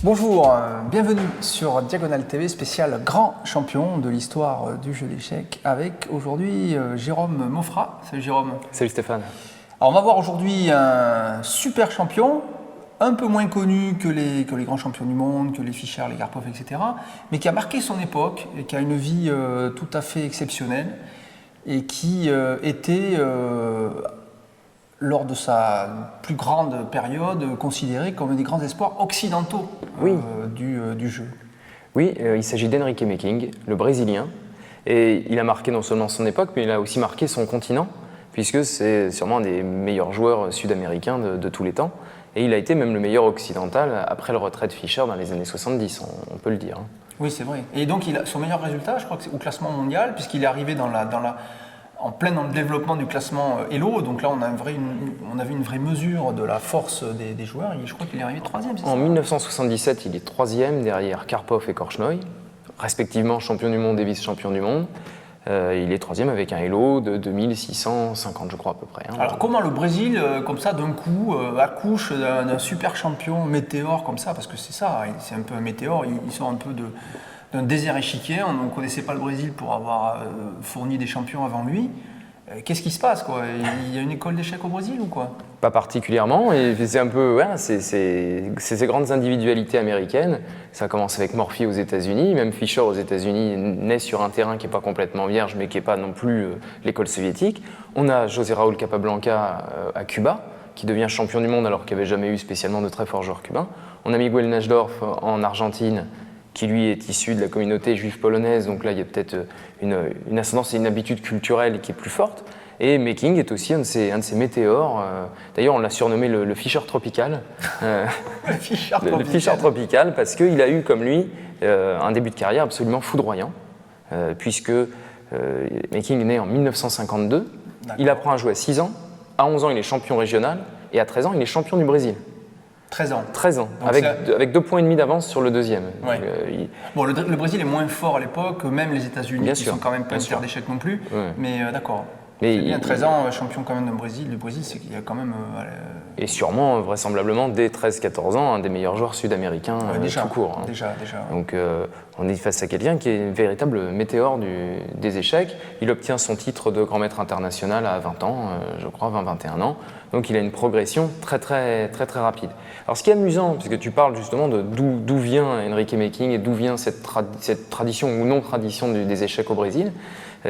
Bonjour, bienvenue sur Diagonale TV spécial grand champion de l'histoire du jeu d'échecs avec aujourd'hui Jérôme Maufra. Salut Jérôme. Salut Stéphane. Alors on va voir aujourd'hui un super champion, un peu moins connu que les grands champions du monde, que les Fischer, les Karpov, etc. Mais qui a marqué son époque et qui a une vie tout à fait exceptionnelle et qui était... lors de sa plus grande période, considéré comme un des grands espoirs occidentaux du jeu. Oui, il s'agit d'Henrique Meking, le Brésilien. Et il a marqué non seulement son époque, mais il a aussi marqué son continent, puisque c'est sûrement un des meilleurs joueurs sud-américains de tous les temps. Et il a été même le meilleur occidental après le retrait de Fischer dans les années 70, on peut le dire. Oui, c'est vrai. Et donc, son meilleur résultat, je crois que c'est au classement mondial, puisqu'il est arrivé en plein dans le développement du classement Elo, donc là on a vu une vraie mesure de la force des joueurs, et je crois qu'il est arrivé troisième, c'est ça ? En 1977, il est troisième derrière Karpov et Korchnoi, respectivement champion du monde et vice-champion du monde. Il est troisième avec un Elo de 2650, je crois à peu près. Alors comment le Brésil, comme ça d'un coup, accouche d'un super champion météore comme ça, parce que c'est ça, c'est un peu un météore, il sort un peu d'un désert échiquier, on ne connaissait pas le Brésil pour avoir fourni des champions avant lui. Qu'est-ce qui se passe quoi ? Il y a une école d'échecs au Brésil ou quoi ? Pas particulièrement, et c'est un peu, c'est ces grandes individualités américaines. Ça commence avec Morphy aux États-Unis, même Fischer aux États-Unis naît sur un terrain qui n'est pas complètement vierge, mais qui n'est pas non plus l'école soviétique. On a José Raúl Capablanca à Cuba, qui devient champion du monde alors qu'il n'y avait jamais eu spécialement de très forts joueurs cubains. On a Miguel Najdorf en Argentine, qui lui est issu de la communauté juive polonaise, donc là il y a peut-être une ascendance et une habitude culturelle qui est plus forte. Et Meking est aussi un de ces météores. D'ailleurs, on l'a surnommé le Fischer tropical. Le Fischer tropical, parce qu'il a eu, comme lui, un début de carrière absolument foudroyant, puisque Meking est né en 1952. D'accord. Il apprend à jouer à 6 ans. À 11 ans, il est champion régional. Et à 13 ans, il est champion du Brésil. 13 ans. 13 ans, avec 2 points et demi d'avance sur le deuxième. Ouais. Bon, le Brésil est moins fort à l'époque, même les États-Unis, bien qui sûr, sont quand même pas une terre d'échecs non plus. Ouais. Mais d'accord. Mais c'est bien, 13 ans, champion quand même du Brésil. Le Brésil, c'est qu'il y a quand même... Et sûrement, vraisemblablement, dès 13-14 ans, un des meilleurs joueurs sud-américains tout court. Hein. Déjà. Donc on est face à quelqu'un qui est une véritable météore des échecs. Il obtient son titre de grand maître international à 20 ans, je crois, 20-21 ans. Donc il a une progression très rapide. Alors ce qui est amusant, puisque tu parles justement de d'où vient Henrique Meking et d'où vient cette tradition ou non-tradition des échecs au Brésil,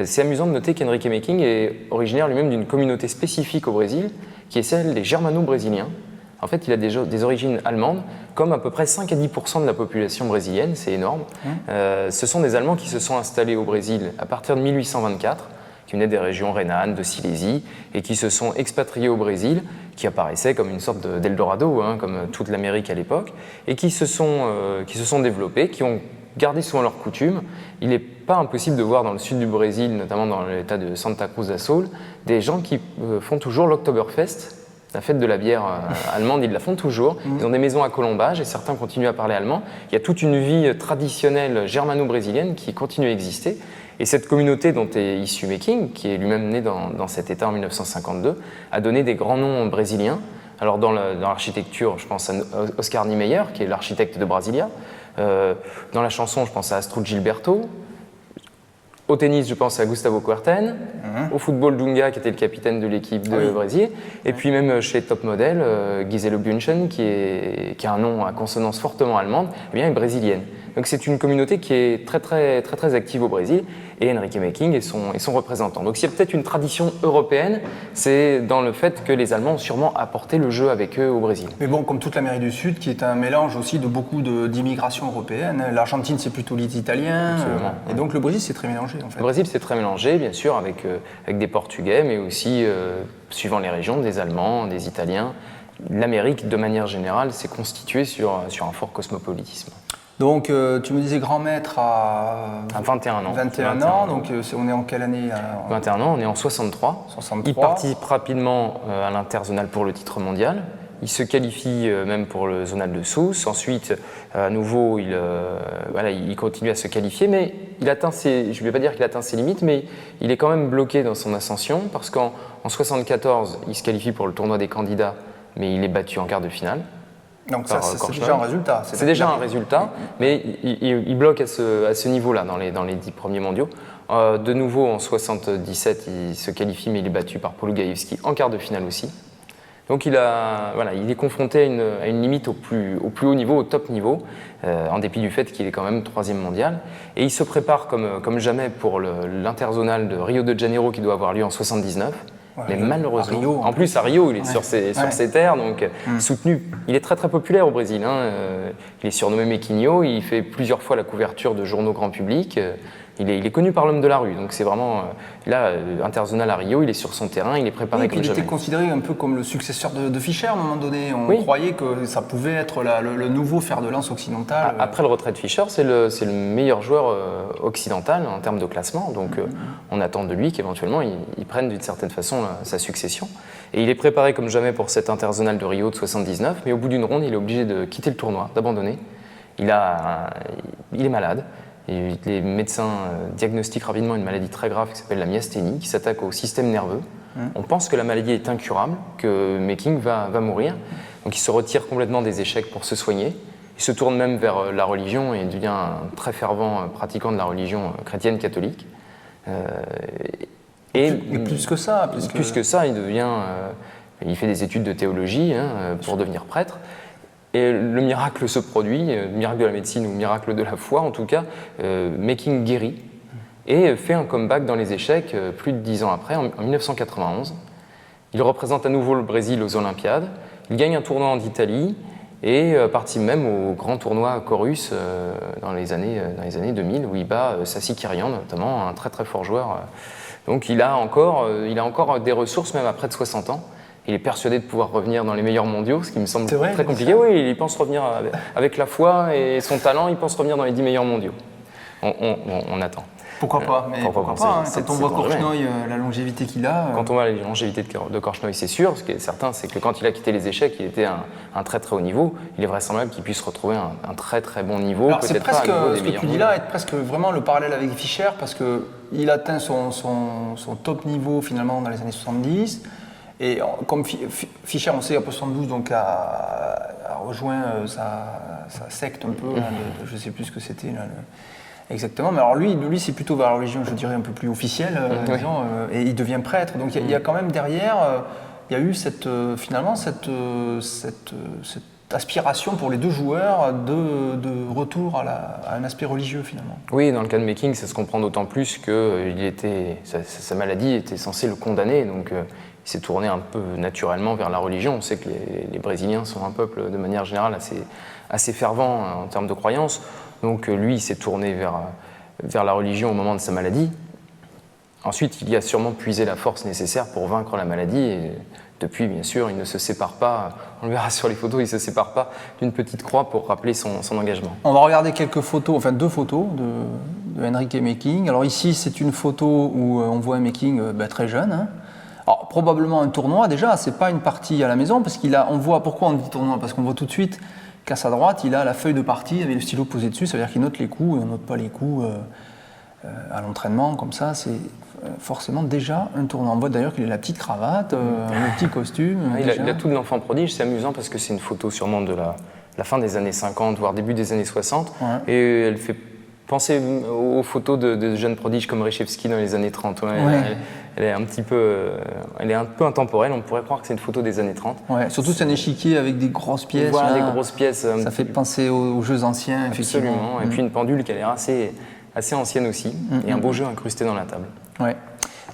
c'est amusant de noter qu'Henrique Meking est originaire lui-même d'une communauté spécifique au Brésil, qui est celle des germano-brésiliens. En fait, il a des origines allemandes, comme à peu près 5 à 10% de la population brésilienne, c'est énorme. Ce sont des Allemands qui se sont installés au Brésil à partir de 1824, qui venaient des régions rhénanes, de Silésie, et qui se sont expatriés au Brésil, qui apparaissait comme une sorte d'Eldorado, comme toute l'Amérique à l'époque, et qui se sont développés, qui ont gardé souvent leurs coutumes. Il n'est pas impossible de voir dans le sud du Brésil, notamment dans l'état de Santa Cruz do Sul, des gens qui font toujours l'Oktoberfest, la fête de la bière allemande, ils la font toujours. Ils ont des maisons à colombage et certains continuent à parler allemand. Il y a toute une vie traditionnelle germano-brésilienne qui continue à exister. Et cette communauté dont est issu Meking, qui est lui-même né dans cet état en 1952, a donné des grands noms brésiliens. Alors dans l'architecture, je pense à Oscar Niemeyer, qui est l'architecte de Brasilia. Dans la chanson, je pense à Astrud Gilberto. Au tennis, je pense à Gustavo Kuerten. Au football, Dunga, qui était le capitaine de l'équipe de Brésil. Et puis même chez les top modèles, Gisele Bündchen, qui a un nom à consonance fortement allemande, eh bien, est brésilienne. Donc c'est une communauté qui est très active au Brésil, et Henrique Meking est son représentant. Donc s'il y a peut-être une tradition européenne, c'est dans le fait que les Allemands ont sûrement apporté le jeu avec eux au Brésil. Mais bon, comme toute l'Amérique du Sud, qui est un mélange aussi de beaucoup d'immigration européenne. L'Argentine, c'est plutôt l'italien. Absolument. Et donc le Brésil, c'est très mélangé en fait. Le Brésil, c'est très mélangé, bien sûr, avec des Portugais, mais aussi, suivant les régions, des Allemands, des Italiens. L'Amérique, de manière générale, s'est constituée sur un fort cosmopolitisme. Donc, tu me disais grand maître à 21 ans. 21 ans, donc on est en quelle année 21 ans, on est en 63. Il participe rapidement à l'interzonal pour le titre mondial. Il se qualifie même pour le zonal de Sousse. Ensuite, à nouveau, il continue à se qualifier, mais je ne vais pas dire qu'il atteint ses limites, mais il est quand même bloqué dans son ascension, parce qu'en 74, il se qualifie pour le tournoi des candidats, mais il est battu en quart de finale. Donc ça, par c'est Korchnoi. déjà un résultat. C'est déjà un résultat, mais il bloque à ce niveau-là dans les 10 premiers mondiaux. De nouveau, en 77, il se qualifie, mais il est battu par Polugaevski en quart de finale aussi. Donc il est confronté à une limite au plus haut niveau, au top niveau, en dépit du fait qu'il est quand même 3e mondial. Et il se prépare comme jamais pour l'interzonal de Rio de Janeiro qui doit avoir lieu en 79. Ouais, mais malheureusement, à Rio, en plus à Rio, il est sur ses terres, donc soutenu. Il est très très populaire au Brésil. Il est surnommé Mequinho, il fait plusieurs fois la couverture de journaux grand public. Il est connu par l'homme de la rue, donc c'est vraiment là, interzonal à Rio, il est sur son terrain, il est préparé comme jamais. Il était considéré un peu comme le successeur de Fischer à un moment donné. On croyait que ça pouvait être le nouveau fer de lance occidental. Après le retrait de Fischer, c'est le meilleur joueur occidental en termes de classement, donc on attend de lui qu'éventuellement il prenne d'une certaine façon sa succession. Et il est préparé comme jamais pour cet interzonal de Rio de 79, mais au bout d'une ronde, il est obligé de quitter le tournoi, d'abandonner. Il est malade. Et les médecins diagnostiquent rapidement une maladie très grave qui s'appelle la myasthénie, qui s'attaque au système nerveux. On pense que la maladie est incurable, que Meking va mourir. Donc il se retire complètement des échecs pour se soigner. Il se tourne même vers la religion et devient un très fervent pratiquant de la religion chrétienne catholique. Et plus que ça. Plus que ça, il fait des études de théologie pour devenir prêtre. Et le miracle se produit, miracle de la médecine ou miracle de la foi en tout cas, Meking guérit et fait un comeback dans les échecs plus de 10 ans après, en 1991. Il représente à nouveau le Brésil aux Olympiades, il gagne un tournoi en Italie et participe même au grand tournoi Chorus dans les années 2000 où il bat Sassi Kyrgian notamment, un très très fort joueur. Donc il a encore des ressources même à près de 60 ans. Il est persuadé de pouvoir revenir dans les meilleurs mondiaux, ce qui me semble très compliqué. Oui, il pense revenir avec la foi et son talent, il pense revenir dans les 10 meilleurs mondiaux. On attend. Pourquoi pas, mais pourquoi pas, quand on voit Korchnoi, la longévité qu'il a... Quand on voit la longévité de Korchnoi, c'est sûr. Ce qui est certain, c'est que quand il a quitté les échecs, il était un très très haut niveau. Il est vraisemblable qu'il puisse retrouver un très très bon niveau. Alors c'est presque, ce que tu dis là, est presque vraiment le parallèle avec Fischer, parce qu'il atteint son top niveau finalement dans les années 70. Et comme Fischer, on sait, après 72, donc a rejoint sa secte un peu, je ne sais plus ce que c'était exactement, mais alors lui c'est plutôt vers la religion, je dirais, un peu plus officielle, disons, et il devient prêtre. Donc il y a quand même derrière, il y a eu finalement cette aspiration pour les deux joueurs de retour à un aspect religieux finalement. Oui, dans le cas de Meking, ça se comprend d'autant plus que sa maladie était censée le condamner, donc il s'est tourné un peu naturellement vers la religion. On sait que les Brésiliens sont un peuple de manière générale assez fervent en termes de croyances, donc lui il s'est tourné vers la religion au moment de sa maladie. Ensuite, il y a sûrement puisé la force nécessaire pour vaincre la maladie et depuis, bien sûr, il ne se sépare pas, on le verra sur les photos, il ne se sépare pas d'une petite croix pour rappeler son engagement. On va regarder quelques photos, enfin 2 photos de Henrique Meking. Alors ici, c'est une photo où on voit un Meking très jeune. Alors probablement un tournoi déjà, c'est pas une partie à la maison, parce on voit, pourquoi on dit tournoi? Parce qu'on voit tout de suite qu'à sa droite, il a la feuille de partie avec le stylo posé dessus, ça veut dire qu'il note les coups, et on note pas les coups à l'entraînement, comme ça, c'est forcément déjà un tournoi. On voit d'ailleurs qu'il a la petite cravate, le petit costume. Il a tout de l'enfant prodige, c'est amusant parce que c'est une photo sûrement de la fin des années 50, voire début des années 60, et elle fait penser aux photos de jeunes prodiges comme Reshevsky dans les années 30. Elle est un peu intemporelle, on pourrait croire que c'est une photo des années 30. Ouais, surtout c'est un échiquier avec des grosses pièces. Voilà, des grosses pièces. Ça fait penser aux jeux anciens, effectivement. Absolument, et puis une pendule qui a l'air assez ancienne aussi, et un beau jeu incrusté dans la table. Ouais.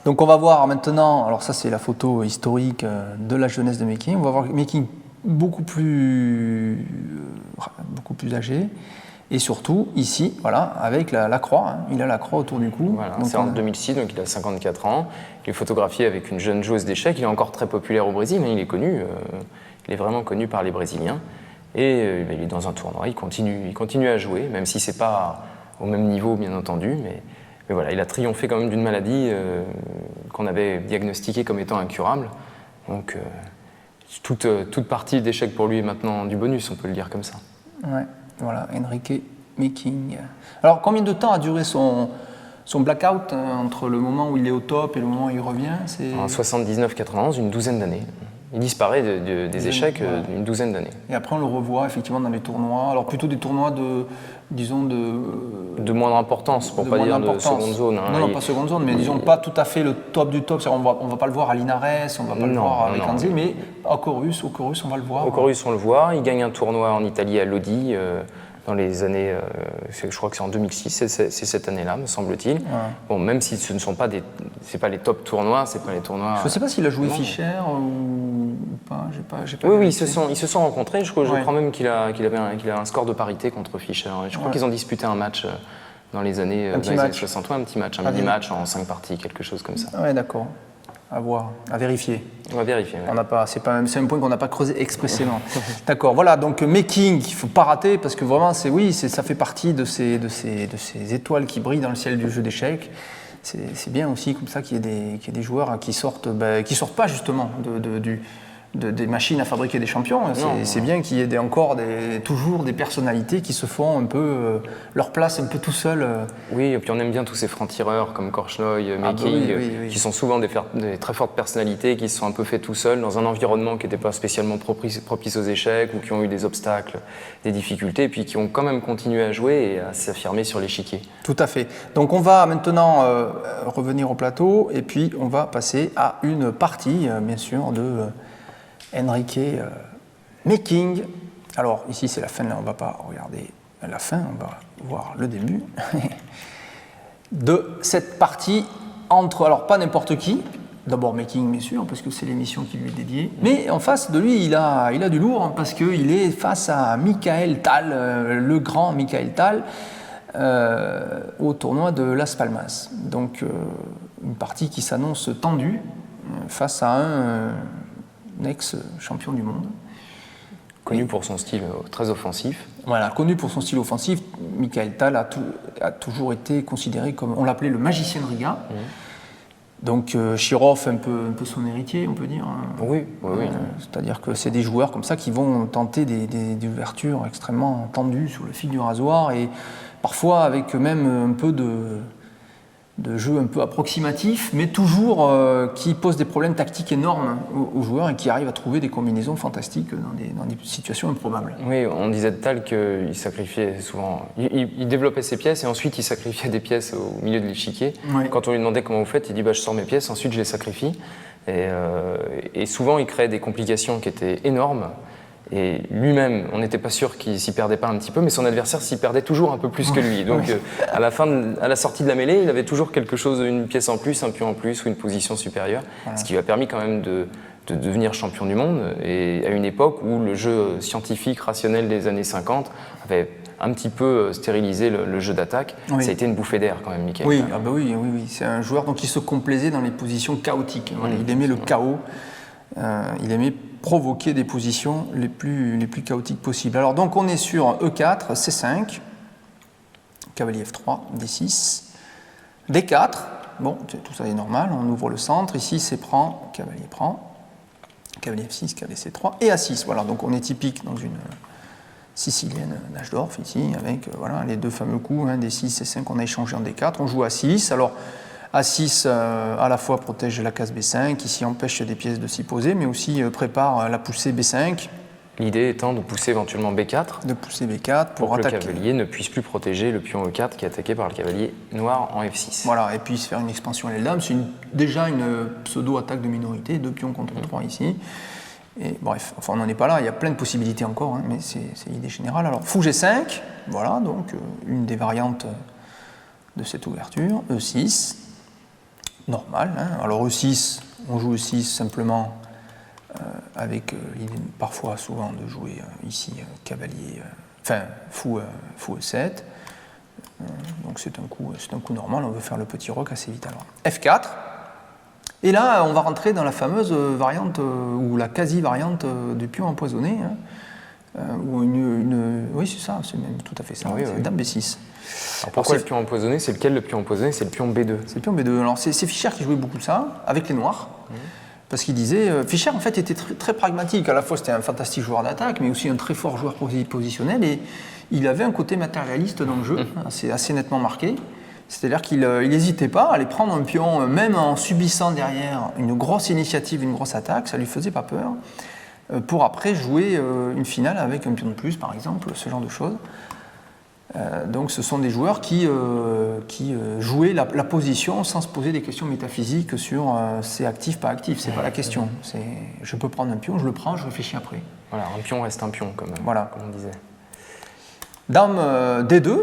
Donc on va voir maintenant, alors ça c'est la photo historique de la jeunesse de Meking, on va voir Meking beaucoup plus âgé. Et surtout, ici, voilà, avec la croix, il a la croix autour du cou. Voilà, c'est en 2006, donc il a 54 ans. Il est photographié avec une jeune joueuse d'échecs. Il est encore très populaire au Brésil, il est connu. Il est vraiment connu par les Brésiliens. Et il est dans un tournoi, il continue à jouer, même si c'est pas au même niveau, bien entendu. Mais voilà, il a triomphé quand même d'une maladie qu'on avait diagnostiquée comme étant incurable. Donc, toute partie d'échec pour lui est maintenant du bonus, on peut le dire comme ça. Ouais. Voilà, Henrique Meking. Alors, combien de temps a duré son blackout entre le moment où il est au top et le moment où il revient? En 79-91, une douzaine d'années. Il disparaît des échecs d'une douzaine d'années. Et après, on le revoit effectivement dans les tournois. Alors plutôt des tournois de moindre importance, pour ne pas dire de seconde zone. Hein. Non, pas seconde zone, mais disons pas tout à fait le top du top. On va pas le voir à Linares, on va pas le voir avec Anzi, mais au Chorus, on va le voir. Au Chorus, on le voit. Il gagne un tournoi en Italie à Lodi. Dans les années, je crois que c'est en 2006, c'est cette année-là, me semble-t-il. Ouais. Bon, même si ce ne sont pas c'est pas les top tournois, c'est pas les tournois. Je ne sais pas s'il a joué Fischer ou pas. J'ai pas oui, ils se sont rencontrés. Je crois même qu'il a un score de parité contre Fischer. Je crois qu'ils ont disputé un match dans les années 60. Un petit match en 5 parties, quelque chose comme ça. Ouais, d'accord. À voir, à vérifier. On va vérifier. Ouais. C'est un point qu'on n'a pas creusé expressément. D'accord, voilà, donc making, il ne faut pas rater parce que vraiment, ça fait partie de ces étoiles qui brillent dans le ciel du jeu d'échecs. C'est bien aussi comme ça qu'il y ait des joueurs qui sortent pas justement des machines à fabriquer des champions. C'est bien qu'il y ait toujours des personnalités qui se font un peu leur place un peu tout seuls. Oui, et puis on aime bien tous ces francs-tireurs comme Korchnoi, Making, qui sont souvent des très fortes personnalités, qui se sont un peu faits tout seuls dans un environnement qui n'était pas spécialement propice aux échecs ou qui ont eu des obstacles, des difficultés, et puis qui ont quand même continué à jouer et à s'affirmer sur l'échiquier. Tout à fait. Donc on va maintenant revenir au plateau et puis on va passer à une partie, bien sûr, de Henrique Making. Alors ici c'est la fin, là on ne va pas regarder la fin, on va voir le début de cette partie alors pas n'importe qui, d'abord Making bien sûr, parce que c'est l'émission qui lui est dédiée, mais en face de lui il a du lourd, parce qu'il est face à Michael Tal, le grand Michael Tal, au tournoi de Las Palmas. Donc une partie qui s'annonce tendue face à un ex-champion du monde. Connu pour son style très offensif. Voilà, connu pour son style offensif, Michael Tal a toujours été considéré comme, on l'appelait le magicien de Riga. Donc Chirov un peu son héritier, on peut dire. Oui. C'est-à-dire que c'est des joueurs comme ça qui vont tenter des ouvertures extrêmement tendues sur le fil du rasoir et parfois avec même un peu de jeu un peu approximatif, mais toujours qui pose des problèmes tactiques énormes aux joueurs et qui arrivent à trouver des combinaisons fantastiques dans des situations improbables. Oui, on disait de Tal qu'il sacrifiait souvent, il développait ses pièces et ensuite il sacrifiait des pièces au milieu de l'échiquier. Oui. Quand on lui demandait comment vous faites, il dit je sors mes pièces, ensuite je les sacrifie. Et souvent il créait des complications qui étaient énormes. Et lui-même, on n'était pas sûr qu'il s'y perdait pas un petit peu, mais son adversaire s'y perdait toujours un peu plus que lui. Donc à la sortie de la mêlée, il avait toujours quelque chose, une pièce en plus, un pion en plus ou une position supérieure, ce qui lui a permis quand même de devenir champion du monde. Et à une époque où le jeu scientifique, rationnel des années 50 avait un petit peu stérilisé le jeu d'attaque. Ça a été une bouffée d'air quand même, Michael. Oui, oui. C'est un joueur qui se complaisait dans les positions chaotiques. Il aimait le chaos. Il aimait provoquer des positions les plus chaotiques possibles. Alors donc on est sur E4, C5, cavalier F3, D6, D4, bon tout ça est normal, on ouvre le centre, ici c'est prend, cavalier F6, cavalier C3 et A6, voilà, donc on est typique dans une sicilienne Najdorf ici, avec les deux fameux coups, D6, C5 qu'on a échangé en D4, on joue A6, alors A6 à la fois protège la case B5, ici empêche des pièces de s'y poser, mais aussi prépare la poussée B5. L'idée étant de pousser éventuellement B4. De pousser B4 pour attaquer. Que le cavalier ne puisse plus protéger le pion E4 qui est attaqué par le cavalier noir en F6. Voilà, et puis se faire une expansion à l'aile dame, c'est déjà une pseudo-attaque de minorité, 2 pions contre 3 ici. Et bref, enfin on n'en est pas là, il y a plein de possibilités encore, mais c'est l'idée générale. Alors fou G5, voilà, donc une des variantes de cette ouverture, E6. Normal. Alors E6, on joue E6 simplement avec l'idée parfois, souvent, de jouer ici cavalier, fou E7. Donc c'est un coup normal, on veut faire le petit roc assez vite alors. F4. Et là, on va rentrer dans la fameuse variante, ou la quasi-variante du pion empoisonné. Oui, c'est ça, c'est même tout à fait ça. Oui, c'est Dame B6. Alors pourquoi le pion empoisonné? C'est lequel le pion empoisonné? C'est le pion B2. C'est le pion B2. Alors c'est Fischer qui jouait beaucoup de ça, avec les noirs. Parce qu'il disait. Fischer en fait était très pragmatique. À la fois c'était un fantastique joueur d'attaque, mais aussi un très fort joueur positionnel. Et il avait un côté matérialiste dans le jeu, assez nettement marqué. C'est-à-dire qu'il n'hésitait pas à aller prendre un pion, même en subissant derrière une grosse initiative, une grosse attaque, ça ne lui faisait pas peur, pour après jouer une finale avec un pion de plus, par exemple, ce genre de choses. Donc ce sont des joueurs qui jouaient la position sans se poser des questions métaphysiques sur c'est actif, pas actif, c'est pas la question. Je peux prendre un pion, je le prends, je réfléchis après. Voilà, un pion reste un pion, comme on disait. Dame D2,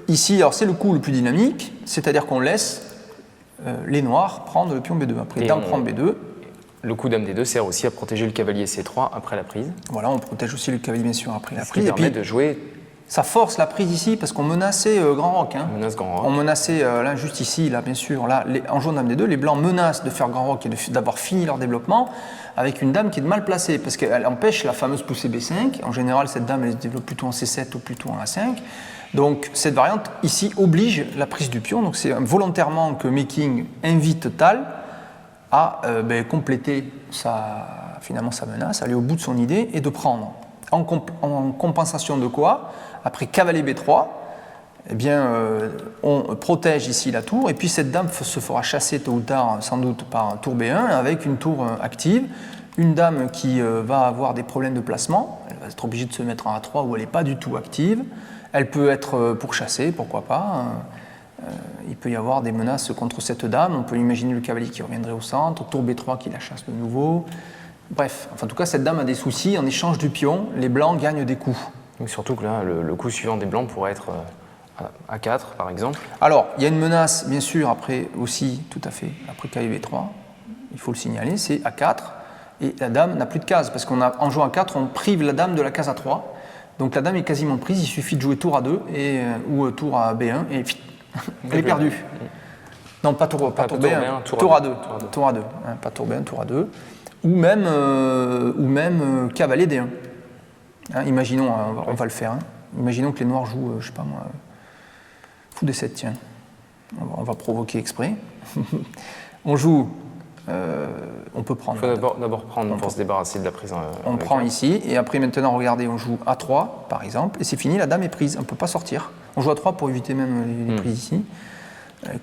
ici, alors c'est le coup le plus dynamique, c'est-à-dire qu'on laisse les noirs prendre le pion B2. Après, dame prend B2. Le coup dame D2 sert aussi à protéger le cavalier C3 après la prise. Voilà, on protège aussi le cavalier bien sûr après la prise. Ce qui permet de jouer. Ça force la prise ici parce qu'on menaçait grand roc. Hein. On menace grand roc. On menaçait là juste ici, là bien sûr. Là, en jaune dame D2, les blancs menacent de faire grand roc et d'avoir fini leur développement avec une dame qui est mal placée parce qu'elle empêche la fameuse poussée B5. En général, cette dame elle se développe plutôt en C7 ou plutôt en A5. Donc cette variante ici oblige la prise du pion. Donc c'est volontairement que Meking invite Tal à compléter finalement sa menace, aller au bout de son idée et de prendre. En compensation de quoi? Après cavalier B3, eh bien, on protège ici la tour et puis cette dame se fera chasser tôt ou tard sans doute par un tour B1 avec une tour active, une dame qui va avoir des problèmes de placement, elle va être obligée de se mettre en A3 où elle n'est pas du tout active, elle peut être pourchassée, pourquoi pas, il peut y avoir des menaces contre cette dame, on peut imaginer le cavalier qui reviendrait au centre, tour B3 qui la chasse de nouveau, bref, en tout cas cette dame a des soucis, en échange du pion, les blancs gagnent des coups. Donc surtout que là, le coup suivant des blancs pourrait être A4 par exemple. Alors, il y a une menace, bien sûr, après aussi, tout à fait, après cavalier B3, il faut le signaler, c'est A4, et la dame n'a plus de case, parce qu'en jouant A4, on prive la dame de la case A3, donc la dame est quasiment prise, il suffit de jouer tour A2 ou tour à B1, et elle est perdue. Non, pas tour B1, tour A2, tour A2, hein, pas tour B1, tour A2, ou même cavalier D1. Hein, imaginons, on va le faire, hein. Imaginons que les noirs jouent, je sais pas moi, fou D7, tiens. On va provoquer exprès. On joue, on peut prendre. Il faut d'abord prendre pour se débarrasser de la prise. On prend ici, et après maintenant, regardez, on joue A3 par exemple, et c'est fini, la dame est prise, on ne peut pas sortir. On joue A3 pour éviter même les prises ici.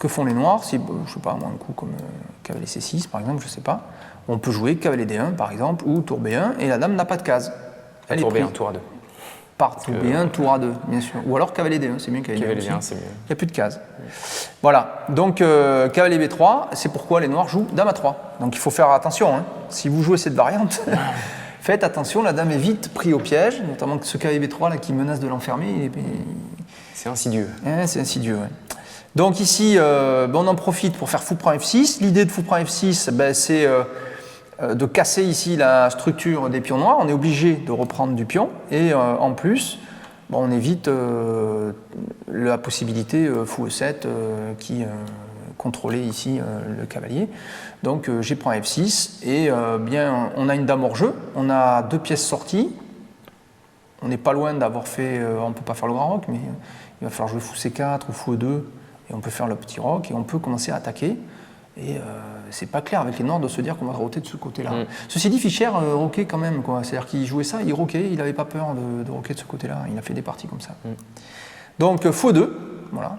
Que font les noirs? Si, je sais pas, moi, un coup comme cavalier C6 par exemple, je sais pas. On peut jouer cavalier D1 par exemple, ou tour B1, et la dame n'a pas de case. Elle tour est B1, tour A2. Par tour B1, tour A2, bien sûr. Ou alors cavalier D1, c'est mieux cavalier D1. C'est mieux. Il n'y a plus de cases. Voilà, donc cavalier B3, c'est pourquoi les noirs jouent dame A3. Donc il faut faire attention, hein. Si vous jouez cette variante, faites attention, la dame est vite prise au piège, notamment ce cavalier B3 là, qui menace de l'enfermer. C'est insidieux. C'est insidieux, ouais. Donc ici, on en profite pour faire fou prend F6. L'idée de fou prend F6, c'est de casser ici la structure des pions noirs. On est obligé de reprendre du pion et en plus, on évite la possibilité fou E7 qui contrôlait ici le cavalier. Donc G prend F6 et bien on a une dame hors jeu, on a deux pièces sorties. On n'est pas loin d'avoir fait, on ne peut pas faire le grand roc, mais il va falloir jouer fou C4 ou fou E2 et on peut faire le petit roc et on peut commencer à attaquer. Et c'est pas clair avec les noirs de se dire qu'on va roter de ce côté-là. Ceci dit, Fischer roquait quand même, quoi. C'est-à-dire qu'il jouait ça, il roquait, il n'avait pas peur de roquer de ce côté-là. Il a fait des parties comme ça. Donc fou 2, voilà.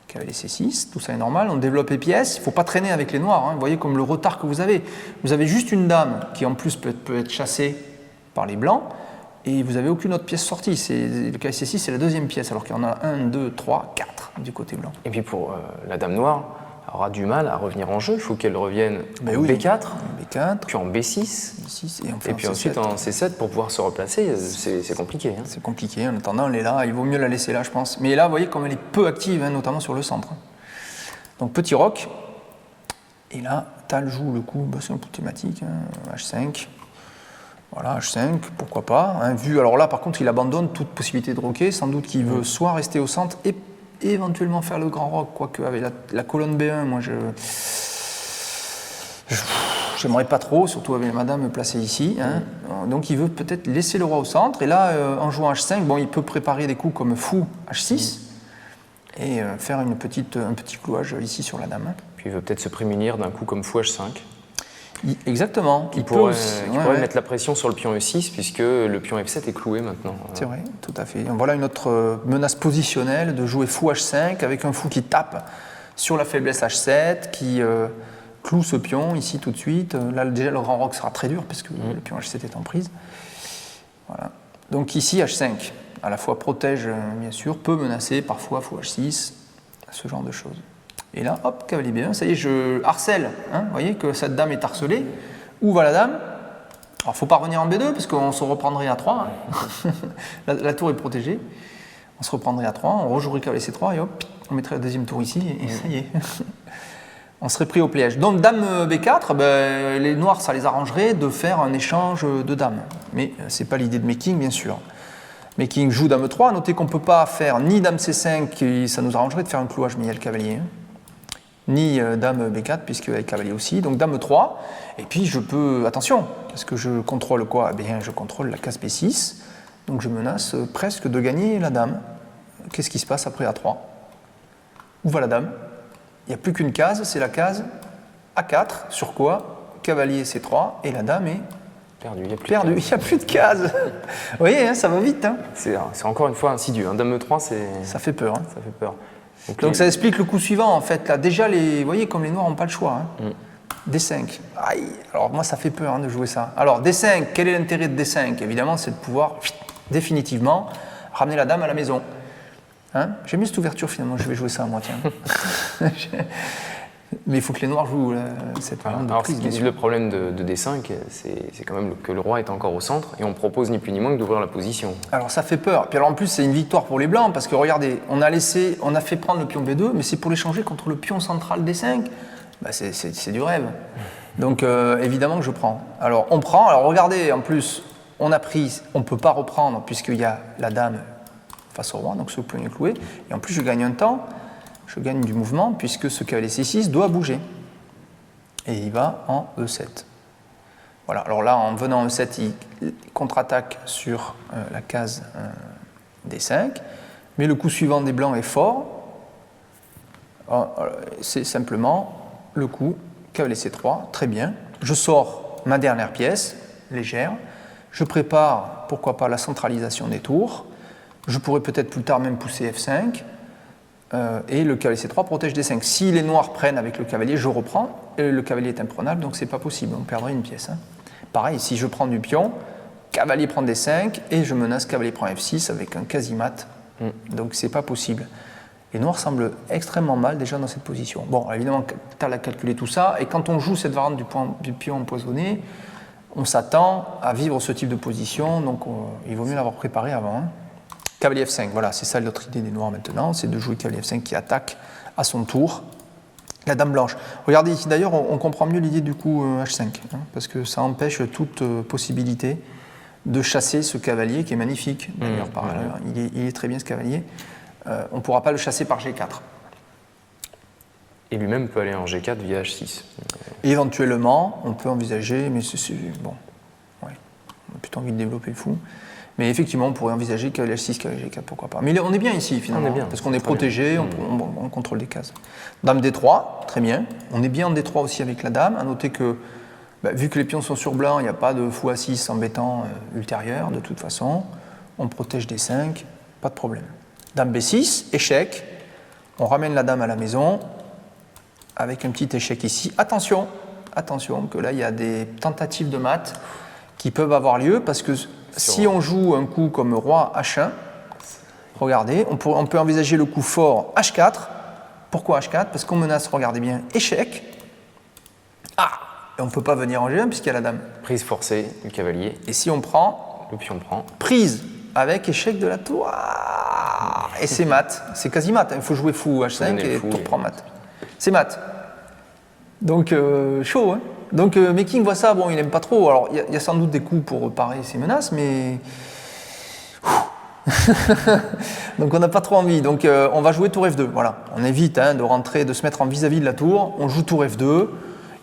Cavalier C6, tout ça est normal. On développe les pièces. Il ne faut pas traîner avec les noirs. Hein. Vous voyez comme le retard que vous avez. Vous avez juste une dame qui en plus peut être chassée par les blancs. Et vous n'avez aucune autre pièce sortie. Le cavalier C6, c'est la deuxième pièce, alors qu'il y en a 1, 2, 3, 4 du côté blanc. Et puis pour la dame noire, aura du mal à revenir en jeu. Il faut qu'elle revienne en B4, puis en B6, et puis ensuite en C7 pour pouvoir se replacer. C'est compliqué. Hein. C'est compliqué. En attendant, elle est là. Il vaut mieux la laisser là, je pense. Mais là, vous voyez comme elle est peu active, hein, notamment sur le centre. Donc petit roc. Et là, Tal joue le coup, c'est un coup thématique, hein, H5. Voilà, H5, pourquoi pas. Hein, alors là, par contre, il abandonne toute possibilité de roquer. Sans doute qu'il veut soit rester au centre et éventuellement faire le grand roc, quoique avec la colonne B1, moi j'aimerais pas trop, surtout avec madame placée ici. Hein. Donc il veut peut-être laisser le roi au centre, et là, en jouant H5, il peut préparer des coups comme fou H6 et faire un petit clouage ici sur la dame. Puis il veut peut-être se prémunir d'un coup comme fou H5. Exactement. Qui pourrait mettre la pression sur le pion E6 puisque le pion F7 est cloué maintenant. C'est vrai, tout à fait. Voilà une autre menace positionnelle de jouer fou H5 avec un fou qui tape sur la faiblesse H7 qui cloue ce pion ici tout de suite. Là déjà le grand roc sera très dur parce que le pion H7 est en prise. Voilà. Donc ici H5, à la fois protège bien sûr, peut menacer parfois fou H6, ce genre de choses. Et là, hop, cavalier B1, ça y est, je harcèle. Hein, vous voyez que cette dame est harcelée. Où va la dame? Alors, il ne faut pas revenir en B2 parce qu'on se reprendrait à 3. Hein. la tour est protégée. On se reprendrait à 3, on rejouerait cavalier C3 et hop, on mettrait la deuxième tour ici et ça y est. On serait pris au piège. Donc dame B4, ben, les noirs, ça les arrangerait de faire un échange de dames. Mais ce n'est pas l'idée de Meking, bien sûr. Meking joue dame 3. Notez qu'on ne peut pas faire ni dame C5, ça nous arrangerait de faire un clouage, mais il y a le cavalier. Hein. Ni dame B4, puisqu'il y a le cavalier aussi. Donc dame 3. Et puis je peux, attention, parce que je contrôle quoi? Eh bien, je contrôle la case B6. Donc je menace presque de gagner la dame. Qu'est-ce qui se passe après A3? Où va la dame? Il n'y a plus qu'une case, c'est la case A4. Sur quoi? Cavalier C3 et la dame est perdue. Il n'y a plus de case. Vous voyez, hein, ça va vite. Hein. C'est encore une fois insidieux. Hein. Dame E3, ça fait peur. Hein. Ça fait peur. Donc ça explique le coup suivant en fait. Là, déjà, vous voyez comme les noirs n'ont pas le choix. Hein. D5. Aïe. Alors moi ça fait peur hein, de jouer ça. Alors D5, quel est l'intérêt de D5? Évidemment, c'est de pouvoir définitivement ramener la dame à la maison. Hein? J'aime mieux cette ouverture finalement, je vais jouer ça à moi, tiens. Mais il faut que les noirs jouent cette variante de prise. Le problème de D5, c'est quand même que le roi est encore au centre et on propose ni plus ni moins que d'ouvrir la position. Alors ça fait peur. Puis alors en plus c'est une victoire pour les blancs parce que regardez, on a fait prendre le pion B2, mais c'est pour l'échanger contre le pion central D5. Bah, c'est du rêve. Donc évidemment que je prends. Alors on prend, alors regardez, en plus on a pris, on ne peut pas reprendre puisqu'il y a la dame face au roi, donc ce pion est cloué. Et en plus je gagne un temps, je gagne du mouvement puisque ce cavalier C6 doit bouger. Et il va en E7. Voilà, alors là en venant en E7, il contre-attaque sur la case D5. Mais le coup suivant des blancs est fort. C'est simplement le coup cavalier C3, très bien. Je sors ma dernière pièce, légère. Je prépare, pourquoi pas, la centralisation des tours. Je pourrais peut-être plus tard même pousser F5. Et le cavalier C3 protège D5. Si les noirs prennent avec le cavalier, je reprends. Et le cavalier est imprenable, donc c'est pas possible. On perdrait une pièce. Hein. Pareil, si je prends du pion, cavalier prend D5 et je menace cavalier prend F6 avec un quasi-mat. Donc c'est pas possible. Les noirs semblent extrêmement mal déjà dans cette position. Bon, évidemment, tu as calculé tout ça, et quand on joue cette variante du pion empoisonné, on s'attend à vivre ce type de position, donc il vaut mieux l'avoir préparé avant. Hein. Cavalier F5, voilà, c'est ça l'autre idée des noirs maintenant, c'est de jouer cavalier F5 qui attaque à son tour la dame blanche. Regardez ici, d'ailleurs, on comprend mieux l'idée du coup H5, hein, parce que ça empêche toute possibilité de chasser ce cavalier qui est magnifique, d'ailleurs, par ailleurs. Il est très bien ce cavalier. On ne pourra pas le chasser par G4. Et lui-même peut aller en G4 via H6. Et éventuellement, on peut envisager, mais c'est bon, ouais, on a plutôt envie de développer le fou. Mais effectivement, on pourrait envisager cavalier H6, cavalier G4, pourquoi pas. Mais on est bien ici, finalement, bien, parce qu'on est protégé, on contrôle des cases. Dame D3, très bien. On est bien en D3 aussi avec la dame. À noter que, vu que les pions sont sur blanc, il n'y a pas de fou A6 embêtant ultérieur, de toute façon. On protège D5, pas de problème. Dame B6, échec. On ramène la dame à la maison avec un petit échec ici. Attention, que là, il y a des tentatives de mat qui peuvent avoir lieu parce que si on joue un coup comme roi H1, regardez, on peut envisager le coup fort H4. Pourquoi H4? Parce qu'on menace, regardez bien, échec. Et on ne peut pas venir en G1 puisqu'il y a la dame. Prise forcée du cavalier. Et si on prend? Le pion prend. Prise avec échec de la tour. Et c'est mat, c'est quasi mat. Il faut jouer fou H5 et tour prend mat. C'est mat. Donc chaud, hein. Donc Meking voit ça, bon, il n'aime pas trop. Alors il y a sans doute des coups pour parer ses menaces, mais donc on n'a pas trop envie. Donc on va jouer tour F2. Voilà, on évite de rentrer, de se mettre en vis-à-vis de la tour. On joue tour F2.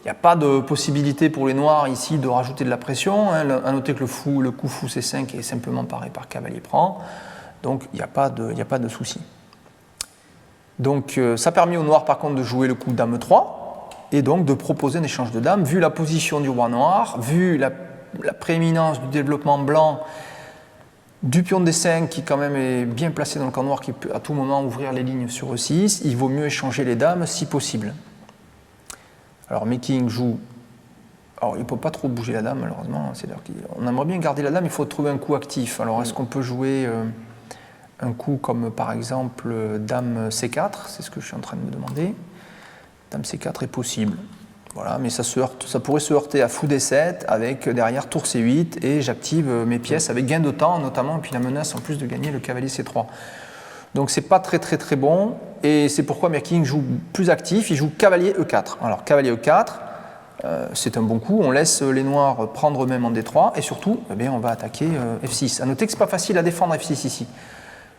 Il n'y a pas de possibilité pour les noirs ici de rajouter de la pression. Hein. À noter que le coup fou C5 est simplement paré par cavalier prend. Donc il n'y a pas de souci. Donc ça permet aux noirs par contre de jouer le coup dame 3 et donc de proposer un échange de dames. Vu la position du roi noir, vu la prééminence du développement blanc du pion D5 qui quand même est bien placé dans le camp noir, qui peut à tout moment ouvrir les lignes sur E6, il vaut mieux échanger les dames si possible. Alors Meking joue, alors il ne peut pas trop bouger la dame malheureusement, on aimerait bien garder la dame, il faut trouver un coup actif. Alors est-ce qu'on peut jouer un coup comme par exemple dame C4, c'est ce que je suis en train de me demander. Dame C4 est possible. Voilà, mais ça pourrait se heurter à fou D7 avec derrière tour C8 et j'active mes pièces avec gain de temps notamment et puis la menace en plus de gagner le cavalier C3. Donc c'est pas très bon et c'est pourquoi Meking joue plus actif, il joue cavalier E4. Alors cavalier E4, c'est un bon coup, on laisse les noirs prendre eux-mêmes en D3 et surtout eh bien, on va attaquer F6. A noter que c'est pas facile à défendre F6 ici.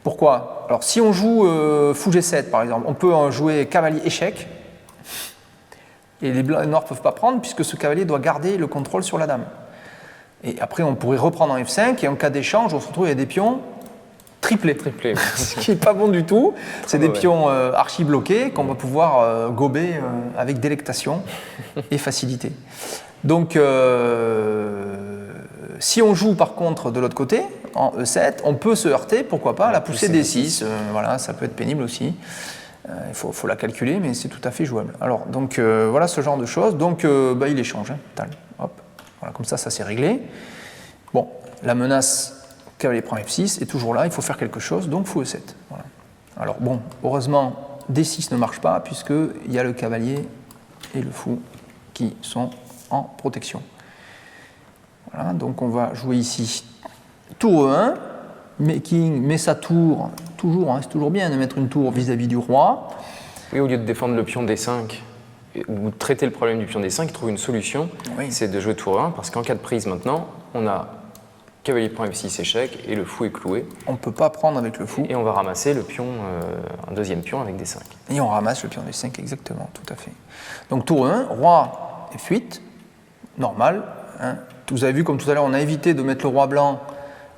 Pourquoi? Alors si on joue fou G7 par exemple, on peut jouer cavalier échec. Et les blancs et les noirs ne peuvent pas prendre puisque ce cavalier doit garder le contrôle sur la dame. Et après, on pourrait reprendre en F5 et en cas d'échange, on se retrouve avec des pions triplés. Ce qui n'est pas bon du tout. C'est des pions archi bloqués qu'on va pouvoir gober avec délectation et facilité. Donc, si on joue par contre de l'autre côté, en E7, on peut se heurter, pourquoi pas, à la poussée D6. Voilà, ça peut être pénible aussi. Il faut la calculer, mais c'est tout à fait jouable. Alors, donc voilà ce genre de choses. Donc, il échange. Hein. Hop. Voilà, comme ça c'est réglé. Bon, la menace cavalier prend F6 est toujours là. Il faut faire quelque chose. Donc, fou E7. Voilà. Alors, bon, heureusement, D6 ne marche pas puisqu'il y a le cavalier et le fou qui sont en protection. Voilà, donc on va jouer ici tour E1. Meking met sa tour, toujours, hein, c'est toujours bien de mettre une tour vis-à-vis du roi. Oui, au lieu de défendre le pion D5 ou traiter le problème du pion D5, il trouve une solution, c'est de jouer tour 1 parce qu'en cas de prise maintenant, on a cavalier prend F6 échec et le fou est cloué. On ne peut pas prendre avec le fou. Et on va ramasser le pion, un deuxième pion avec D5. Et on ramasse le pion D5, exactement, tout à fait. Donc tour 1, roi F8, normal. Hein. Vous avez vu comme tout à l'heure, on a évité de mettre le roi blanc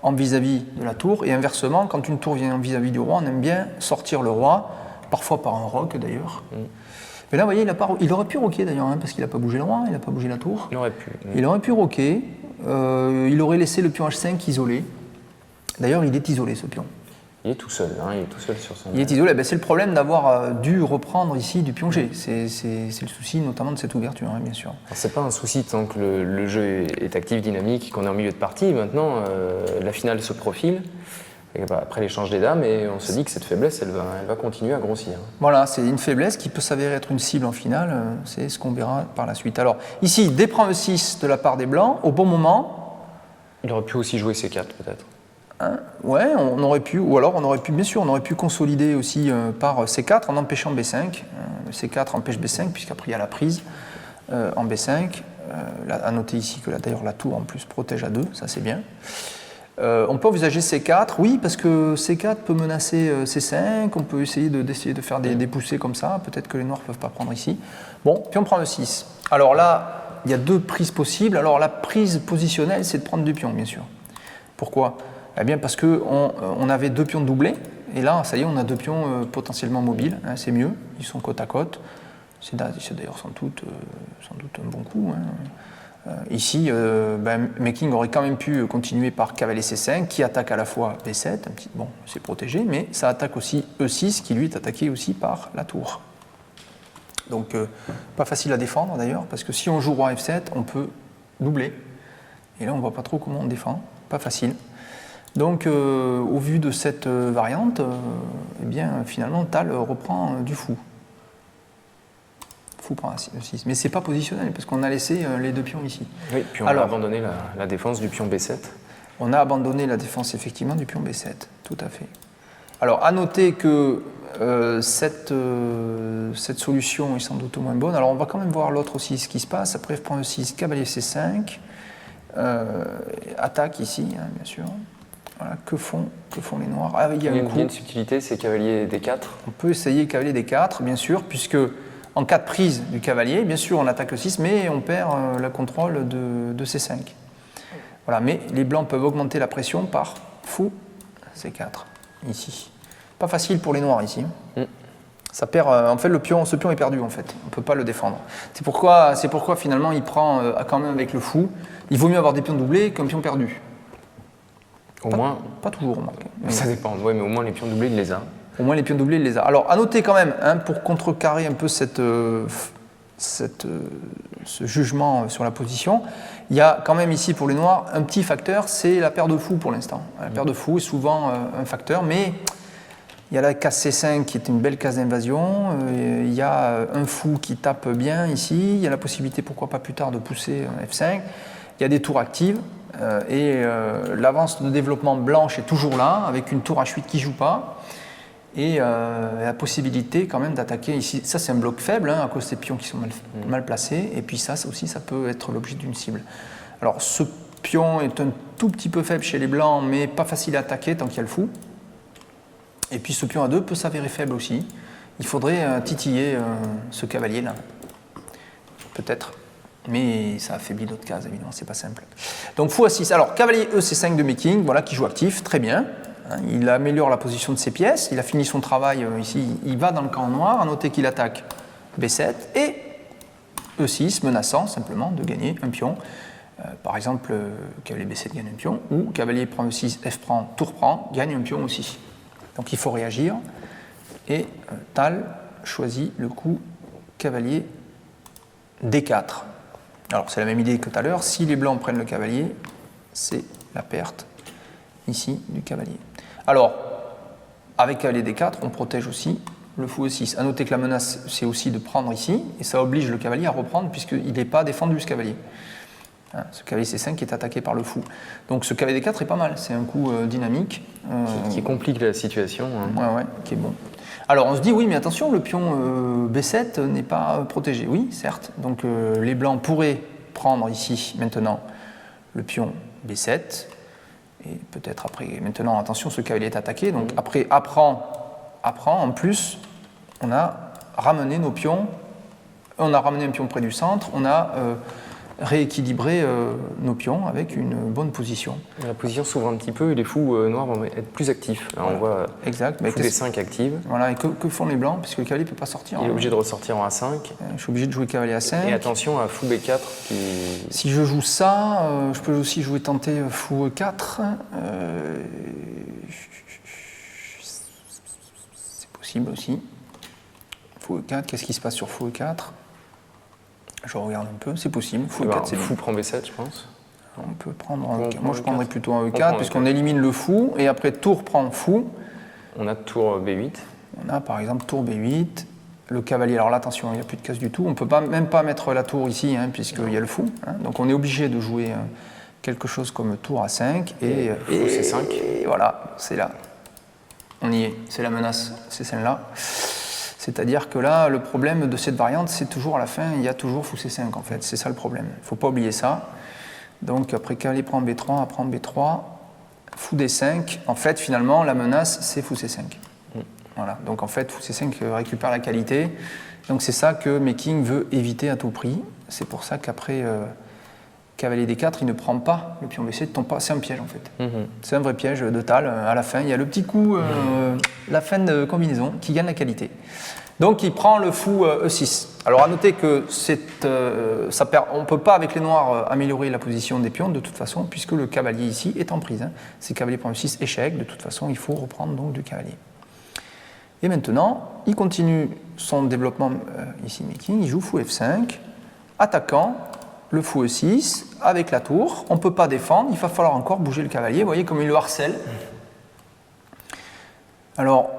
en vis-à-vis de la tour, et inversement, quand une tour vient en vis-à-vis du roi, on aime bien sortir le roi, parfois par un roc d'ailleurs. Mais là, vous voyez, il aurait pu roquer d'ailleurs, hein, parce qu'il n'a pas bougé le roi, il n'a pas bougé la tour. Il aurait pu. Il aurait pu roquer, il aurait laissé le pion H5 isolé. D'ailleurs, il est isolé ce pion. Il est tout seul, hein, il est tout seul sur son... Il est isolé, c'est le problème d'avoir dû reprendre ici du pion G. C'est le souci notamment de cette ouverture, hein, bien sûr. C'est pas un souci tant que le jeu est actif, dynamique, qu'on est en milieu de partie. Maintenant, la finale se profile, et après l'échange des dames, et on se dit que cette faiblesse, elle va continuer à grossir. Voilà, c'est une faiblesse qui peut s'avérer être une cible en finale, c'est ce qu'on verra par la suite. Alors, ici, D prend E6 de la part des blancs, au bon moment. Il aurait pu aussi jouer C4 peut-être. Hein, ouais, on aurait pu, ou alors on aurait pu, bien sûr, on aurait pu consolider aussi par C4 en empêchant B5. C4 empêche B5 puisqu'après il y a la prise en B5. À noter ici que d'ailleurs la tour en plus protège à 2, ça c'est bien. On peut envisager C4, oui, parce que C4 peut menacer C5, on peut essayer de faire des poussées comme ça, peut-être que les noirs ne peuvent pas prendre ici. Bon, puis on prend le 6. Alors là, il y a deux prises possibles. Alors la prise positionnelle, c'est de prendre deux pions, bien sûr. Pourquoi ? Eh bien parce qu'on avait deux pions doublés, et là, ça y est, on a deux pions potentiellement mobiles, hein, c'est mieux, ils sont côte à côte. C'est d'ailleurs sans doute un bon coup. Hein. Ici, Meking aurait quand même pu continuer par cavalier C5, qui attaque à la fois B7, bon, c'est protégé, mais ça attaque aussi E6, qui lui est attaqué aussi par la tour. Donc, pas facile à défendre d'ailleurs, parce que si on joue roi F7, on peut doubler. Et là, on ne voit pas trop comment on défend, pas facile. Donc, au vu de cette variante, eh bien, finalement, Tal reprend du fou. Fou prend un 6. Mais ce n'est pas positionnel, parce qu'on a laissé les deux pions ici. Oui, puis on a abandonné la défense du pion B7. On a abandonné la défense, effectivement, du pion B7, tout à fait. Alors, à noter que cette solution est sans doute moins bonne. Alors, on va quand même voir l'autre aussi, ce qui se passe. Après, prend E6, cavalier C5, attaque ici, hein, bien sûr. Voilà, que font les noirs? Il y a une subtilité, c'est cavalier D4. On peut essayer cavalier D4, bien sûr, puisque en cas de prise du cavalier, bien sûr, on attaque le 6, mais on perd le contrôle de C5. Voilà, mais les blancs peuvent augmenter la pression par fou C4, ici. Pas facile pour les noirs, ici. Ça perd, en fait, ce pion est perdu, en fait. On ne peut pas le défendre. C'est pourquoi finalement, il prend quand même avec le fou. Il vaut mieux avoir des pions doublés qu'un pion perdu. Au moins, pas toujours remarqué. ça dépend, ouais, mais au moins les pions doublés, il les a. Au moins les pions doublés, il les a. Alors à noter quand même, hein, pour contrecarrer un peu ce jugement sur la position, il y a quand même ici pour les noirs un petit facteur, c'est la paire de fous pour l'instant. La paire de fous est souvent un facteur, mais il y a la case C5 qui est une belle case d'invasion, il y a un fou qui tape bien ici, il y a la possibilité pourquoi pas plus tard de pousser un F5, il y a des tours actives, et l'avance de développement blanche est toujours là, avec une tour H8 qui ne joue pas. Et la possibilité quand même d'attaquer ici, ça c'est un bloc faible hein, à cause des pions qui sont mal placés, et puis ça aussi ça peut être l'objet d'une cible. Alors ce pion est un tout petit peu faible chez les blancs, mais pas facile à attaquer tant qu'il y a le fou. Et puis ce pion à 2 peut s'avérer faible aussi. Il faudrait titiller ce cavalier là, peut-être, mais ça affaiblit d'autres cases évidemment, c'est pas simple. Donc fou à 6, alors cavalier EC5 de making, voilà qui joue actif, très bien. Il améliore la position de ses pièces, il a fini son travail ici, il va dans le camp noir, à noter qu'il attaque B7 et E6, menaçant simplement de gagner un pion. Par exemple, cavalier B7 gagne un pion, ou cavalier prend E6, F prend, tour prend, gagne un pion aussi. Donc il faut réagir, et Tal choisit le coup cavalier D4. Alors c'est la même idée que tout à l'heure, si les blancs prennent le cavalier, c'est la perte ici du cavalier. Alors, avec cavalier D4, on protège aussi le fou E6. A noter que la menace, c'est aussi de prendre ici, et ça oblige le cavalier à reprendre, puisqu'il n'est pas défendu, ce cavalier. Hein, ce cavalier C5 qui est attaqué par le fou. Donc ce cavalier D4 est pas mal, c'est un coup dynamique. Qui complique la situation. Hein. Ouais, qui est bon. Alors on se dit, oui, mais attention, le pion B7 n'est pas protégé. Oui, certes. Donc les blancs pourraient prendre ici, maintenant, le pion B7, et peut-être après, maintenant, attention, ce cavalier est attaqué, donc après, apprend, en plus, on a ramené nos pions, on a ramené un pion près du centre, on a rééquilibré nos pions avec une bonne position. La position s'ouvre un petit peu et les fous noirs vont être plus actifs. Alors voilà. on voit exact. fou D5 active. Voilà, et que font les blancs, puisque le cavalier ne peut pas sortir. Il est obligé de ressortir en A5. Je suis obligé de jouer cavalier A5. Et attention à fou B4 qui... Si je joue ça, je peux aussi jouer tenter fou E4. C'est possible aussi. Fou E4, qu'est-ce qui se passe sur fou E4 ? Je regarde un peu, c'est possible. Fou E4, c'est fou prend B7, je pense. On peut prendre un... Moi, je prendrais plutôt un E4, puisqu'on élimine le fou, et après tour prend fou. On a tour B8. On a par exemple tour B8. Le cavalier, alors là, attention, il n'y a plus de case du tout. On ne peut même pas mettre la tour ici, hein, puisqu'il y a le fou. Hein. Donc on est obligé de jouer quelque chose comme tour A5. Et fou C5. Et voilà, c'est là. On y est, c'est la menace, c'est celle-là. C'est-à-dire que là, le problème de cette variante, c'est toujours à la fin, il y a toujours fou C5 en fait. C'est ça le problème. Il ne faut pas oublier ça. Donc après cavalier prend B3, après B3, fou D5. En fait, finalement, la menace, c'est fou C5. Voilà. Donc en fait, fou C5 récupère la qualité. Donc c'est ça que Making veut éviter à tout prix. C'est pour ça qu'après cavalier D4, il ne prend pas le pion B7, il tombe pas. C'est un piège en fait. C'est un vrai piège de Tal. À la fin, il y a le petit coup, la fin de combinaison, qui gagne la qualité. Donc il prend le fou E6. Alors à noter que on ne peut pas avec les noirs améliorer la position des pions de toute façon, puisque le cavalier ici est en prise. Hein. Si cavalier prend E6, échec, de toute façon il faut reprendre donc du cavalier. Et maintenant, il continue son développement ici Making, il joue fou F5, attaquant le fou E6 avec la tour. On ne peut pas défendre, il va falloir encore bouger le cavalier. Vous voyez comme il le harcèle. Alors,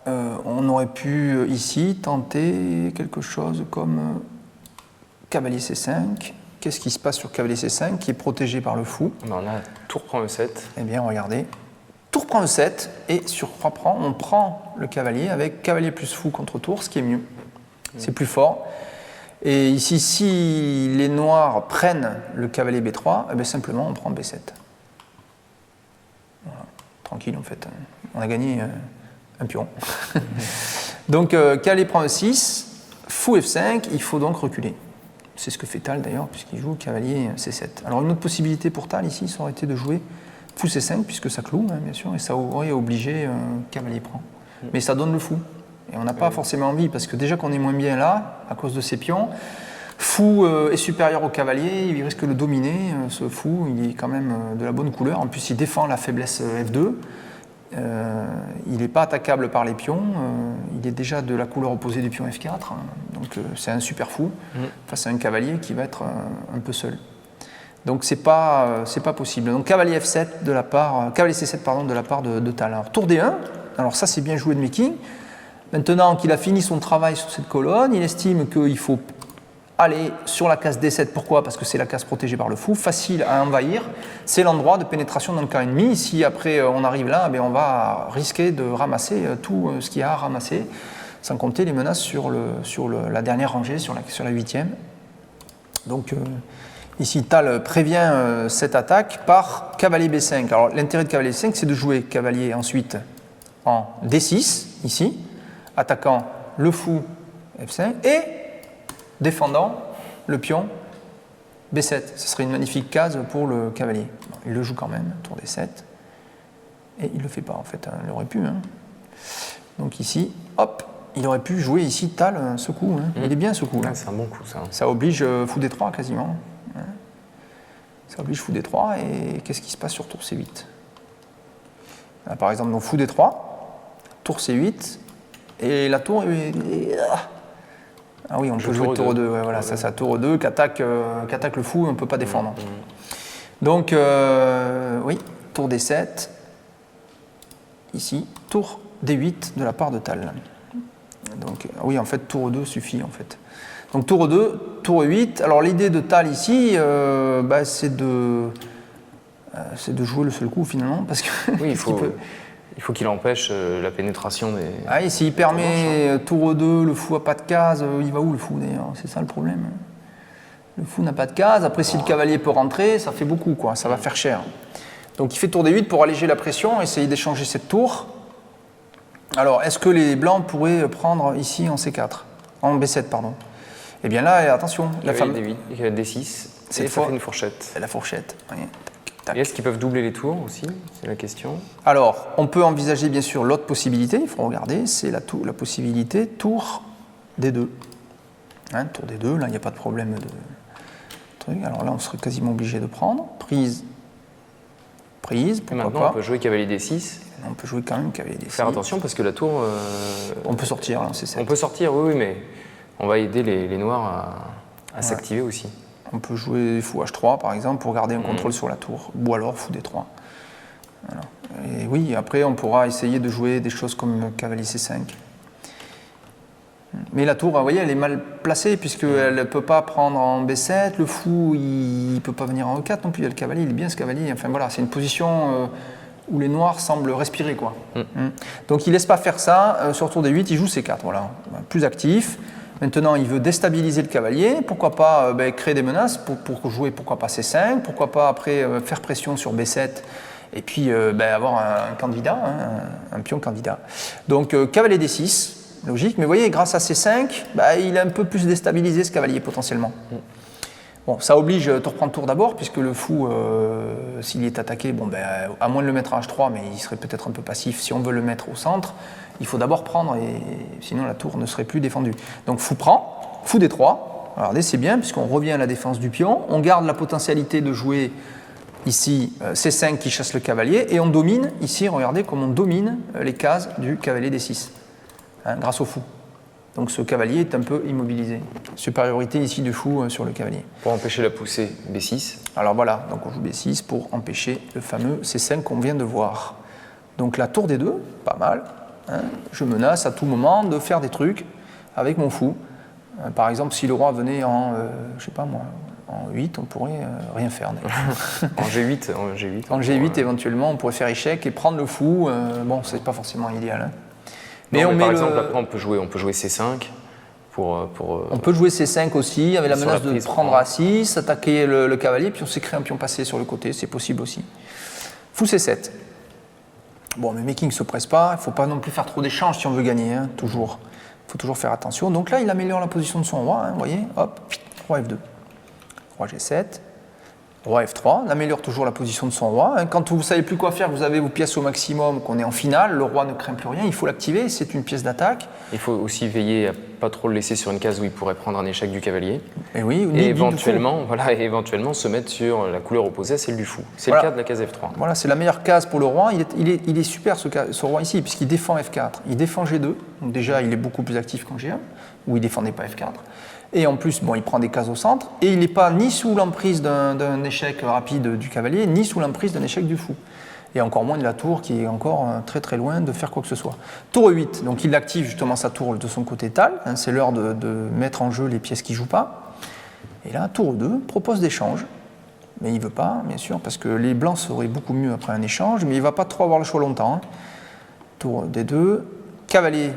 on aurait pu ici tenter quelque chose comme cavalier C5. Qu'est-ce qui se passe sur cavalier C5 qui est protégé par le fou? On a tour prend E7. Eh bien, regardez. Tour prend E7 et sur 3 prend, on prend le cavalier avec cavalier plus fou contre tour, ce qui est mieux. C'est plus fort. Et ici, si les noirs prennent le cavalier B3, eh bien, simplement on prend B7. Voilà. Tranquille en fait. On a gagné un pion. Donc cavalier prend E6, fou F5, il faut donc reculer. C'est ce que fait Tal d'ailleurs, puisqu'il joue cavalier C7. Alors une autre possibilité pour Tal ici, ça aurait été de jouer fou C5, puisque ça cloue, hein, bien sûr, et ça aurait obligé cavalier prend. Mais ça donne le fou. Et on n'a pas forcément envie, parce que déjà qu'on est moins bien là, à cause de ces pions, Fou est supérieur au cavalier, il risque de le dominer. Ce fou, il est quand même de la bonne couleur. En plus, il défend la faiblesse F2. Il n'est pas attaquable par les pions. Il est déjà de la couleur opposée du pion F4. Donc, c'est un super fou face à un cavalier qui va être un peu seul. Donc, c'est pas possible. Donc, cavalier F7 de la part, cavalier C7 pardon, de la part de Tal. Alors, tour D1. Alors, ça, c'est bien joué de Meking. Maintenant qu'il a fini son travail sur cette colonne, il estime qu'il faut aller sur la case D7. Pourquoi? Parce que c'est la case protégée par le fou, facile à envahir. C'est l'endroit de pénétration dans le camp ennemi. Si après on arrive là, on va risquer de ramasser tout ce qu'il y a à ramasser, sans compter les menaces sur la dernière rangée, sur la 8e. Donc ici, Tal prévient cette attaque par cavalier B5. Alors l'intérêt de cavalier B5, c'est de jouer cavalier ensuite en D6, ici, attaquant le fou F5 et défendant le pion B7. Ce serait une magnifique case pour le cavalier. Bon, il le joue quand même, tour D7. Et il ne le fait pas en fait, il aurait pu. Donc ici, hop, il aurait pu jouer ici Tal ce coup. Il est bien ce coup là. C'est un bon coup ça. Ça oblige fou D3 quasiment. Ça oblige fou D3 et qu'est-ce qui se passe sur tour C8? Là, par exemple, donc fou D3, tour C8 et la tour est... Ah oui, on peut jouer tour 2, ouais, voilà, ça tour 2 qu'attaque le fou et on ne peut pas défendre. Donc, oui, tour D7, ici, tour D8 de la part de Tal. Donc, oui, en fait, tour 2 suffit, en fait. Donc, tour 2, tour 8. Alors, l'idée de Tal ici, c'est de jouer le seul coup, finalement, parce que... Oui, il faut qu'il empêche la pénétration des... Ah, et s'il permet tour 2, le fou n'a pas de case, il va où le fou d'ailleurs? C'est ça le problème. Le fou n'a pas de case, après si le cavalier peut rentrer, ça fait beaucoup, quoi. Ça va faire cher. Donc il fait tour D8 pour alléger la pression, essayer d'échanger cette tour. Alors, est-ce que les blancs pourraient prendre ici en C4? En B7, pardon. Eh bien là, attention. La femme... D6, cette fois, ça fait une fourchette. La fourchette, oui. Et est-ce qu'ils peuvent doubler les tours aussi? C'est la question. Alors, on peut envisager bien sûr l'autre possibilité, il faut regarder, c'est la possibilité tour D2. Tour D2, là il n'y a pas de problème de truc. Alors là on serait quasiment obligé de prendre. Prise, pourquoi maintenant, pas. On peut jouer cavalier D6. On peut jouer quand même cavalier D6. Faire attention parce que la tour... On peut sortir, là, c'est ça. On peut sortir, oui, mais on va aider les noirs à s'activer aussi. On peut jouer fou H3 par exemple pour garder un contrôle sur la tour, ou alors fou D3. Voilà. Et oui, après on pourra essayer de jouer des choses comme cavalier C5. Mais la tour, vous voyez, elle est mal placée puisqu'elle ne peut pas prendre en B7, le fou il ne peut pas venir en E4 non plus, il y a le cavalier, il est bien ce cavalier. Enfin voilà, c'est une position où les noirs semblent respirer, quoi. Donc il ne laisse pas faire ça, sur tour D8 il joue C4, voilà, plus actif. Maintenant, il veut déstabiliser le cavalier. Pourquoi pas créer des menaces pour jouer, pourquoi pas C5, pourquoi pas après faire pression sur B7 et puis avoir un candidat, un pion candidat. Donc cavalier D6, logique. Mais vous voyez, grâce à C5, il a un peu plus déstabilisé ce cavalier potentiellement. Bon, ça oblige tour prendre tour d'abord, puisque le fou, s'il est attaqué, à moins de le mettre à H3, mais il serait peut-être un peu passif. Si on veut le mettre au centre, il faut d'abord prendre, et sinon la tour ne serait plus défendue. Donc fou prend, fou D3. Regardez, c'est bien, puisqu'on revient à la défense du pion. On garde la potentialité de jouer ici C5 qui chasse le cavalier, et on domine, ici, regardez comme on domine les cases du cavalier D6, grâce au fou. Donc ce cavalier est un peu immobilisé. Supériorité ici du fou sur le cavalier. Pour empêcher la poussée, B6. Alors voilà, donc on joue B6 pour empêcher le fameux C5 qu'on vient de voir. Donc la tour des deux, pas mal. Je menace à tout moment de faire des trucs avec mon fou. Par exemple, si le roi venait en, je sais pas moi, en 8, on pourrait rien faire. En G8, en G8 éventuellement, on pourrait faire échec et prendre le fou. Bon, c'est pas forcément idéal. Mais par exemple, après, on peut jouer C5 pour on peut jouer C5 aussi, avec la menace de prendre A6, attaquer le cavalier, puis on s'est créé un pion passé sur le côté, c'est possible aussi. Fou C7. Bon, mais Meking ne se presse pas, il ne faut pas non plus faire trop d'échanges si on veut gagner, toujours. Il faut toujours faire attention. Donc là, il améliore la position de son roi, vous voyez, hop, roi F2. Roi G7. Roi F3, on améliore toujours la position de son roi. Quand vous ne savez plus quoi faire, vous avez vos pièces au maximum, qu'on est en finale, le roi ne craint plus rien, il faut l'activer, c'est une pièce d'attaque. Il faut aussi veiller à pas trop le laisser sur une case où il pourrait prendre un échec du cavalier. Et oui, et éventuellement se mettre sur la couleur opposée à celle du fou. C'est le cas de la case F3. Voilà, c'est la meilleure case pour le roi. Il est super ce roi ici, puisqu'il défend F4. Il défend G2, donc déjà il est beaucoup plus actif qu'en G1, où il ne défendait pas F4. Et en plus, bon, il prend des cases au centre, et il n'est pas ni sous l'emprise d'un échec rapide du cavalier, ni sous l'emprise d'un échec du fou. Et encore moins de la tour qui est encore très très loin de faire quoi que ce soit. Tour E8, donc il active justement sa tour de son côté tal, c'est l'heure de mettre en jeu les pièces qui ne jouent pas. Et là, tour E2 propose d'échange, mais il ne veut pas, bien sûr, parce que les blancs seraient beaucoup mieux après un échange, mais il ne va pas trop avoir le choix longtemps. Tour D2, cavalier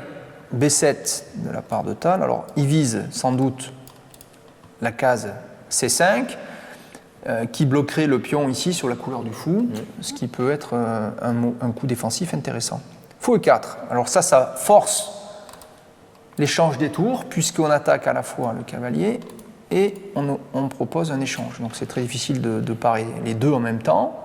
B7 de la part de Tal. Alors, il vise sans doute la case C5, qui bloquerait le pion ici sur la couleur du fou, ce qui peut être un coup défensif intéressant. Fou E4. Alors ça force l'échange des tours, puisqu'on attaque à la fois le cavalier et on propose un échange. Donc c'est très difficile de parer les deux en même temps.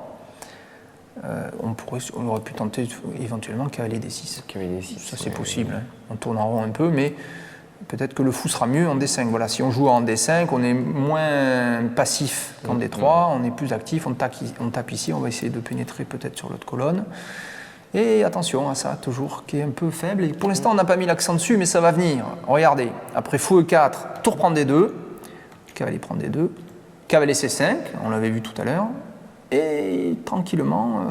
On aurait pu tenter éventuellement cavalier D6. Cavalier D6. Ça c'est possible. Hein. On tourne en rond un peu, mais peut-être que le fou sera mieux en D5. Voilà, si on joue en D5, on est moins passif qu'en D3, on est plus actif, on tape ici, on va essayer de pénétrer peut-être sur l'autre colonne. Et attention à ça, toujours, qui est un peu faible. Et pour l'instant, on n'a pas mis l'accent dessus, mais ça va venir. Regardez, après fou E4, tour prend D2, cavalier prend D2, cavalier C5, on l'avait vu tout à l'heure. Et tranquillement,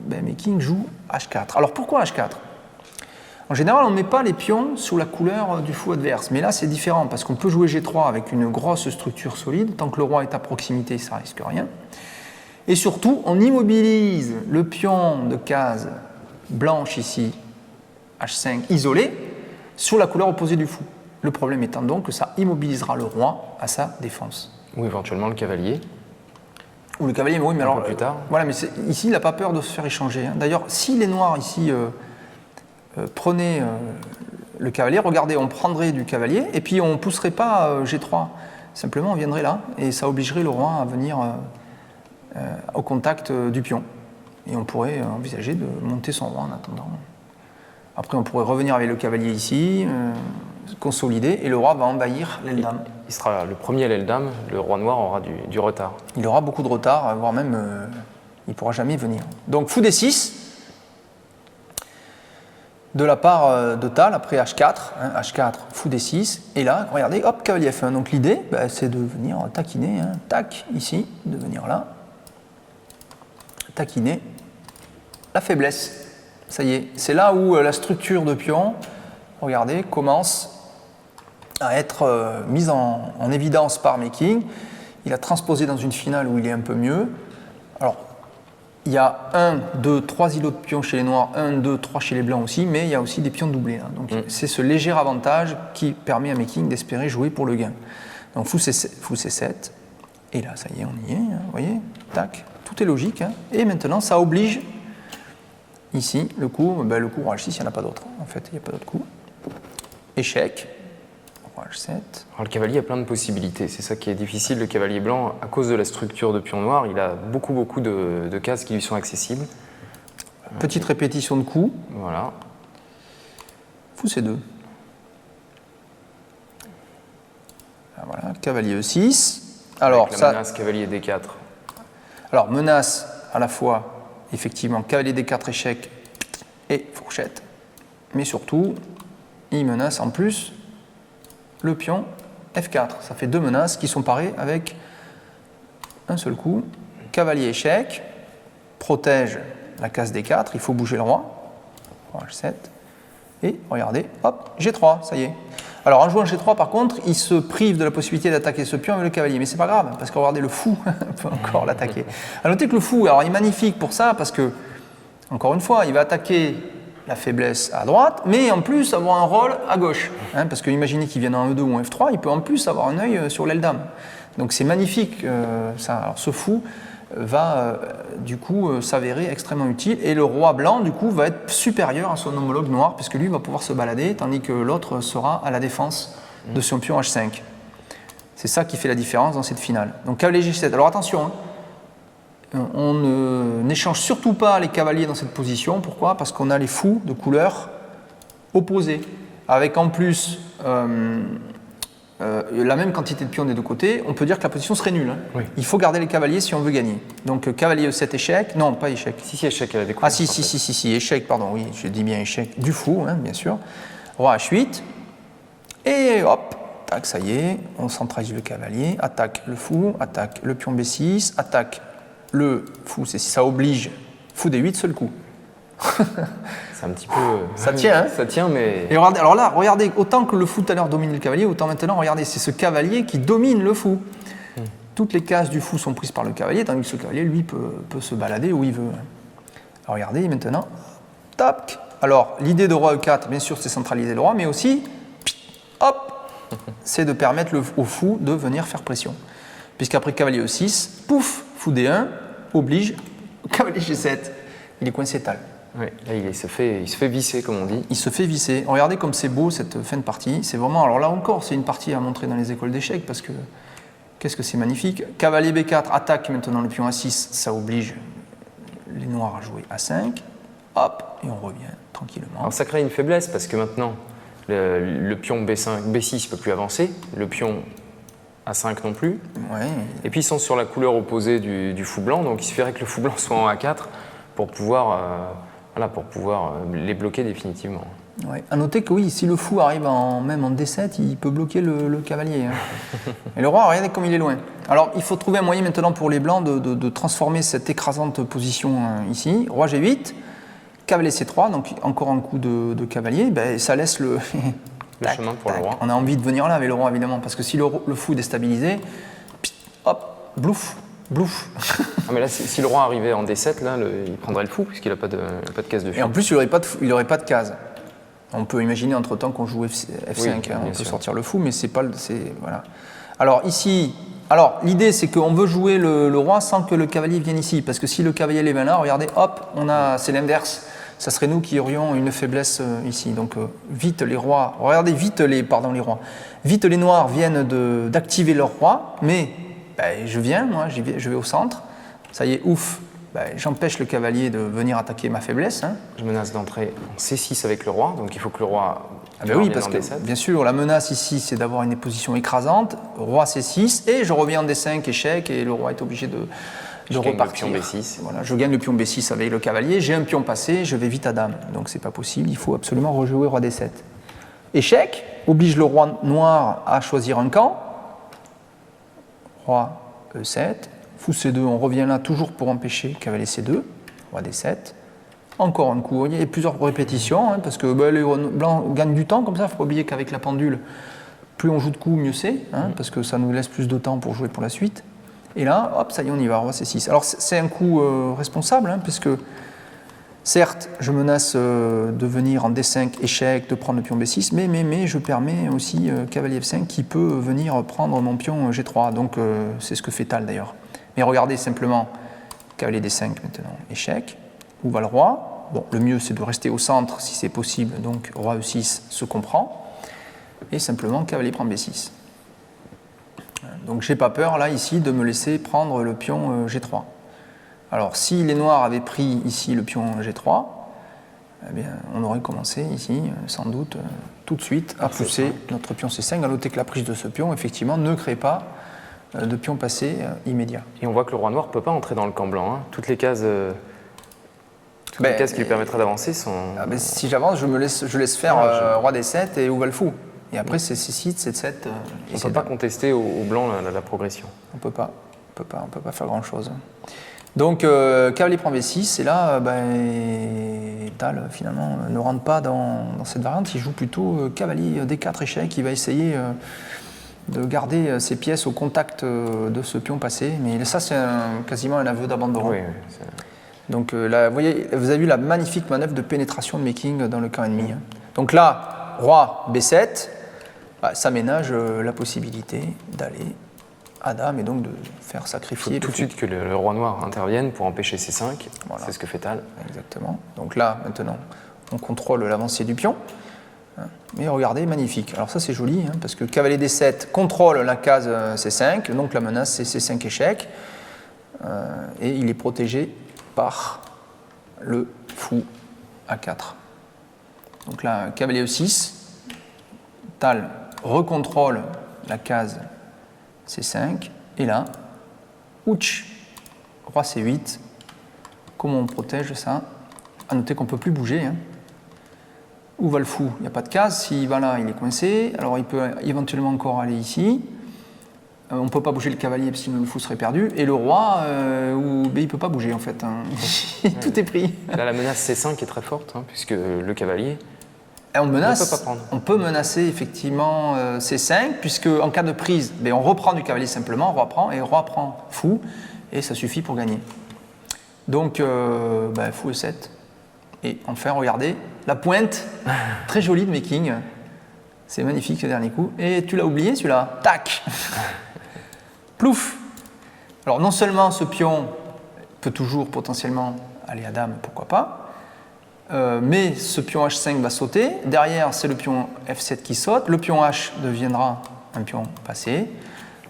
Meking joue H4. Alors pourquoi H4 ? En général, on ne met pas les pions sous la couleur du fou adverse. Mais là, c'est différent, parce qu'on peut jouer G3 avec une grosse structure solide. Tant que le roi est à proximité, ça ne risque rien. Et surtout, on immobilise le pion de case blanche ici, H5, isolé, sur la couleur opposée du fou. Le problème étant donc que ça immobilisera le roi à sa défense. Ou éventuellement le cavalier. Ou le cavalier, mais oui, mais alors plus tard. Voilà, mais ici, il n'a pas peur de se faire échanger. Hein. D'ailleurs, si les noirs ici prenaient le cavalier, regardez, on prendrait du cavalier et puis on ne pousserait pas G3. Simplement, on viendrait là et ça obligerait le roi à venir au contact du pion. Et on pourrait envisager de monter son roi en attendant. Après, on pourrait revenir avec le cavalier ici, consolider, et le roi va envahir l'aile dame. Il sera le premier à l'aile dame, le roi noir aura du retard. Il aura beaucoup de retard, voire même il ne pourra jamais venir. Donc fou D6, de la part de Tal, après H4, H4, fou D6, et là, regardez, hop, cavalier F1. Donc l'idée, c'est de venir taquiner, tac, ici, de venir là, taquiner la faiblesse. Ça y est, c'est là où la structure de pion, regardez, commence à être mise en évidence par Meking. Il a transposé dans une finale où il est un peu mieux. Alors, il y a 1, 2, 3 îlots de pions chez les noirs, 1, 2, 3 chez les blancs aussi, mais il y a aussi des pions doublés. Là. Donc, c'est ce léger avantage qui permet à Meking d'espérer jouer pour le gain. Donc, fou C7, et là, ça y est, on y est, vous voyez, tac, tout est logique. Et maintenant, ça oblige, ici, le coup roi H6, il n'y en a pas d'autre. En fait, il n'y a pas d'autre coup. Échec. H7. Alors, le cavalier a plein de possibilités, c'est ça qui est difficile. Le cavalier blanc, à cause de la structure de pion noir, il a beaucoup de cases qui lui sont accessibles. Petite répétition de coups. Voilà. Fou C2. Voilà, cavalier E6. Alors, avec la menace cavalier D4. Alors, menace à la fois, effectivement, cavalier D4 échec et fourchette. Mais surtout, il menace en plus le pion F4. Ça fait 2 menaces qui sont parées avec un seul coup. Cavalier échec, protège la case D4, il faut bouger le roi. Roi H7. Et regardez, hop, G3, ça y est. Alors en jouant G3 par contre, il se prive de la possibilité d'attaquer ce pion avec le cavalier. Mais c'est pas grave, parce que regardez, le fou peut encore l'attaquer. A noter que le fou, alors il est magnifique pour ça, parce que, encore une fois, il va attaquer la faiblesse à droite, mais en plus avoir un rôle à gauche. Parce que imaginez qu'il vienne en E2 ou en F3, il peut en plus avoir un œil sur l'aile dame. Donc c'est magnifique ça. Alors ce fou va du coup s'avérer extrêmement utile, et le roi blanc du coup va être supérieur à son homologue noir, puisque lui va pouvoir se balader, tandis que l'autre sera à la défense de son pion H5. C'est ça qui fait la différence dans cette finale. Donc cavalier G7. Alors attention, On n'échange surtout pas les cavaliers dans cette position. Pourquoi? Parce qu'on a les fous de couleur opposée, avec en plus la même quantité de pions des deux côtés. On peut dire que la position serait nulle. Hein. Oui. Il faut garder les cavaliers si on veut gagner. Donc cavalier E7 échec, non pas échec. Si, échec à la découverte. Ah si, échec, pardon, oui, je dis bien échec, du fou, hein, bien sûr. Roi H8, et hop, tac, ça y est, on centralise le cavalier, attaque le fou, attaque le pion B6, attaque le fou C6, ça oblige fou D8 seul coup. C'est un petit peu... Ça tient, hein. Ça tient, mais... Et regardez, alors là, regardez, autant que le fou tout à l'heure dominait le cavalier, autant maintenant, regardez, c'est ce cavalier qui domine le fou. Toutes les cases du fou sont prises par le cavalier, tandis que ce cavalier, lui, peut se balader où il veut. Alors regardez, maintenant, tac. Alors, l'idée de roi E4, bien sûr, c'est centraliser le roi, mais aussi, hop, c'est de permettre au fou de venir faire pression. Puisqu'après cavalier E6, pouf, fou D1, oblige cavalier G7. Il est coincé tal. Oui, là, il se fait visser, comme on dit. Il se fait visser. Regardez comme c'est beau cette fin de partie. C'est vraiment, alors là encore, c'est une partie à montrer dans les écoles d'échecs parce que qu'est-ce que c'est magnifique. Cavalier B4 attaque maintenant le pion A6, ça oblige les noirs à jouer A5. Hop, et on revient tranquillement. Alors ça crée une faiblesse parce que maintenant, le pion B5, B6 ne peut plus avancer, le pion A5 non plus. Ouais. Et puis ils sont sur la couleur opposée du fou blanc, donc il suffirait que le fou blanc soit en A4 pour pouvoir, les bloquer définitivement. Ouais. À noter que oui, si le fou arrive même en D7, il peut bloquer le cavalier. Hein. Et le roi, regardez comme il est loin. Alors il faut trouver un moyen maintenant pour les blancs de transformer cette écrasante position ici. Roi G8, cavalier C3, donc encore un coup de cavalier, ben, ça laisse le chemin pour le roi. On a envie de venir là avec le roi évidemment, parce que si le fou est déstabilisé, hop, blouf. Ah mais là, si le roi arrivait en D7, là, il prendrait le fou, puisqu'il n'a pas de case de fou. Et en plus, il n'aurait pas de case. On peut imaginer entre-temps qu'on joue F5, oui, hein, on peut sûr. sortir le fou, mais c'est pas le... Voilà. Alors ici, l'idée c'est qu'on veut jouer le roi sans que le cavalier vienne ici, parce que si le cavalier est là, regardez, hop, c'est l'inverse. Ça serait nous qui aurions une faiblesse ici. Donc vite les rois, regardez vite les rois. Vite les noirs viennent d'activer leur roi, mais ben, je viens, moi, je vais au centre. Ça y est, ouf, ben, j'empêche le cavalier de venir attaquer ma faiblesse. Hein. Je menace d'entrer en C6 avec le roi, donc il faut que le roi... Ah ben oui, parce que bien sûr, la menace ici, c'est d'avoir une position écrasante. Roi C6, et je reviens en D5, échec, et le roi est obligé de repartir. Le pion B6. Voilà, je gagne le pion B6 avec le cavalier, j'ai un pion passé, je vais vite à dame. Donc c'est pas possible, il faut absolument rejouer roi D7. Échec, oblige le roi noir à choisir un camp. Roi E7, fou C2, on revient là toujours pour empêcher cavalier C2, roi D7. Encore un coup, il y a plusieurs répétitions, hein, parce que ben, les blancs gagnent du temps comme ça, il ne faut pas oublier qu'avec la pendule, plus on joue de coups, mieux c'est, hein, parce que ça nous laisse plus de temps pour jouer pour la suite. Et là, hop, ça y est, on y va, roi C6. Alors c'est un coup responsable, hein, puisque certes, je menace de venir en D5, échec, de prendre le pion B6, mais je permets aussi cavalier F5 qui peut venir prendre mon pion G3, donc c'est ce que fait Tal d'ailleurs. Mais regardez simplement, cavalier D5 maintenant, échec, où va le roi? Bon, le mieux c'est de rester au centre si c'est possible, donc roi E6 se comprend, et simplement cavalier prend B6. Donc j'ai pas peur là ici de me laisser prendre le pion G3. Alors si les noirs avaient pris ici le pion G3, eh bien, on aurait commencé ici sans doute tout de suite à pousser notre pion C5. À noter que la prise de ce pion effectivement ne crée pas de pion passé immédiat. Et on voit que le roi noir ne peut pas entrer dans le camp blanc. Hein. Toutes les cases qui lui permettraient d'avancer sont... si j'avance, je laisse faire roi D7 et où va le fou. Et après, c'est C6, C7. On ne peut pas contester au blanc la progression. On peut pas faire grand-chose. Donc, cavalier prend V6, et là, Tal, finalement, ne rentre pas dans cette variante. Il joue plutôt cavalier D4 échec. Il va essayer de garder ses pièces au contact de ce pion passé. Mais ça, c'est quasiment un aveu d'abandon. Oui, donc, là, vous avez vu la magnifique manœuvre de pénétration de making dans le camp ennemi. Hein. Donc là, roi B7, ça ménage la possibilité d'aller à dame et donc de faire sacrifier. Il faut tout de suite que le roi noir intervienne pour empêcher C5. Voilà. C'est ce que fait Tal. Exactement. Donc là, maintenant, on contrôle l'avancée du pion. Mais regardez, magnifique. Alors ça, c'est joli, hein, parce que cavalier D7 contrôle la case C5, donc la menace, c'est C5 échec. et il est protégé par le fou A4. Donc là, cavalier E6, Tal recontrôle la case C5, et là, ouch, roi C8. Comment on protège ça? À noter qu'on ne peut plus bouger. Hein. Où va le fou? Il n'y a pas de case. S'il va là, il est coincé. Alors il peut éventuellement encore aller ici. On ne peut pas bouger le cavalier, sinon le fou serait perdu. Et le roi, il ne peut pas bouger en fait. Hein. Tout est pris. Là, la menace C5 est très forte, hein, puisque le cavalier. Et on menace, ne peut pas prendre. On peut menacer effectivement C5, puisque en cas de prise, on reprend du cavalier simplement, roi prend, et roi prend fou, et ça suffit pour gagner. Donc, fou E7. Et enfin, regardez, la pointe, très jolie de Meking. C'est magnifique ce dernier coup. Et tu l'as oublié celui-là, tac. Plouf. Alors non seulement ce pion peut toujours potentiellement aller à dame, pourquoi pas, mais ce pion H5 va sauter. Derrière, c'est le pion F7 qui saute. Le pion H deviendra un pion passé.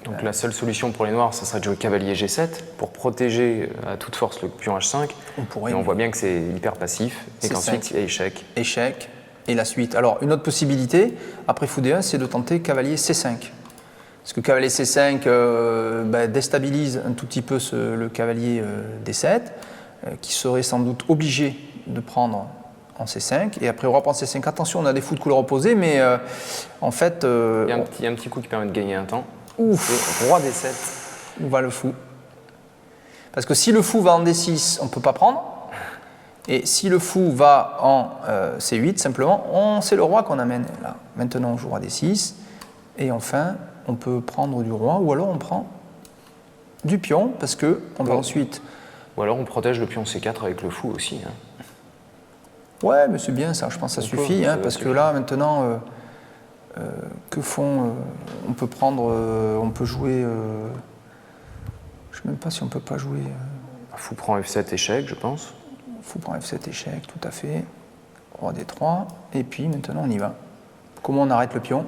Donc la seule solution pour les noirs, ça serait de jouer cavalier G7 pour protéger à toute force le pion H5. Et on voit bien que c'est hyper passif et qu'ensuite il y a échec. Échec et la suite. Alors une autre possibilité, après fou D1, c'est de tenter cavalier C5. Parce que cavalier C5 déstabilise un tout petit peu le cavalier D7, qui serait sans doute obligé de prendre en C5. Et après roi prend C5. Attention, on a des fous de couleur opposée, mais en fait... il y a un petit coup qui permet de gagner un temps. Ouf. Roi D7. Où va le fou? Parce que si le fou va en D6, on ne peut pas prendre. Et si le fou va en C8, simplement, c'est le roi qu'on amène là. Maintenant, on joue roi D6. Et enfin, on peut prendre du roi, ou alors on prend du pion, parce qu'on va ensuite... Ou alors on protège le pion C4 avec le fou aussi. Hein. Ouais, mais c'est bien ça, je pense que ça suffit. Parce que là, maintenant... que font on peut prendre, on peut jouer. Je ne sais même pas si on peut pas jouer. Fou prend F7 échec, je pense. Fou prend F7 échec, tout à fait. Roi D3, et puis maintenant on y va. Comment on arrête le pion?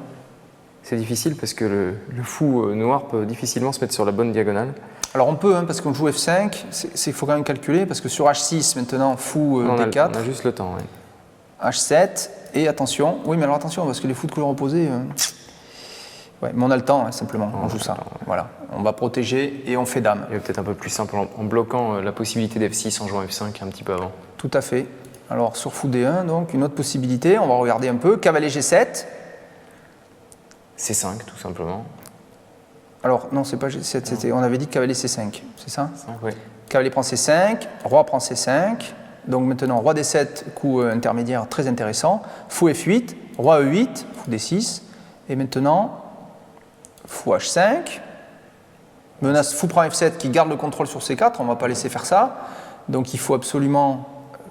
C'est difficile parce que le fou noir peut difficilement se mettre sur la bonne diagonale. Alors on peut, parce qu'on joue F5, il faut quand même calculer, parce que sur H6 maintenant, fou D4. On a juste le temps, oui. H7, et attention, oui mais alors attention, parce que les fous de couleur opposée, ouais, mais on a le temps, simplement, on joue ça. Temps, ouais. Voilà, on va protéger et on fait dame. Il est peut-être un peu plus simple en bloquant la possibilité d'F6 en jouant F5 un petit peu avant. Tout à fait. Alors sur fou D1, donc une autre possibilité, on va regarder un peu, cavalier G7. C5 tout simplement. Alors non, c'est pas G7, on avait dit cavalier C5, c'est ça? Oui. Cavalier prend C5, roi prend C5. Donc maintenant, roi D7, coup intermédiaire très intéressant. Fou F8, roi E8, fou D6. Et maintenant, fou H5. Menace fou prend F7 qui garde le contrôle sur C4. On ne va pas laisser faire ça. Donc il faut absolument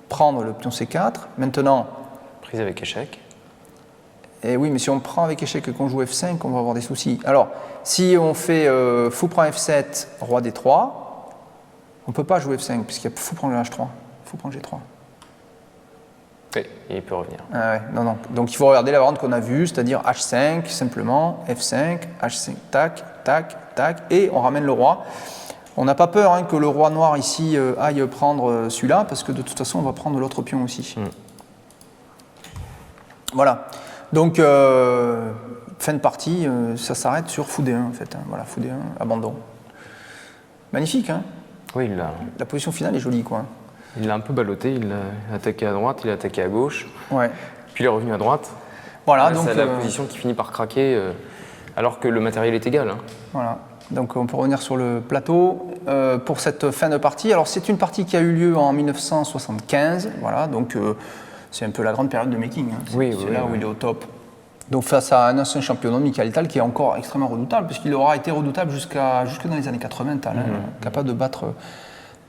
prendre le pion C4. Maintenant... Prise avec échec. Et oui, mais si on prend avec échec et qu'on joue F5, on va avoir des soucis. Alors, si on fait fou prend F7, roi D3, on ne peut pas jouer F5 puisqu'il y a fou prend H3. Fou prend G3. Oui, il peut revenir. Ah ouais, non. Donc il faut regarder la variante qu'on a vue, c'est-à-dire H5, simplement, F5, H5, tac, tac, tac, et on ramène le roi. On n'a pas peur que le roi noir ici aille prendre celui-là, parce que de toute façon, on va prendre l'autre pion aussi. Voilà. Donc, fin de partie, ça s'arrête sur fou D1, en fait. Voilà, fou D1, abandon. Magnifique, hein? Oui, la position finale est jolie, quoi. Il l'a un peu ballotté, il l'a attaqué à droite, il l'a attaqué à gauche, ouais. Puis il est revenu à droite. Voilà, c'est la position qui finit par craquer, alors que le matériel est égal. Hein. Voilà, donc on peut revenir sur le plateau pour cette fin de partie. Alors c'est une partie qui a eu lieu en 1975, voilà, donc c'est un peu la grande période de Meking, hein. C'est là où il est au top. Donc face à un ancien champion, Michael Tal, qui est encore extrêmement redoutable, puisqu'il aura été redoutable jusque dans les années 80, Tal, capable de battre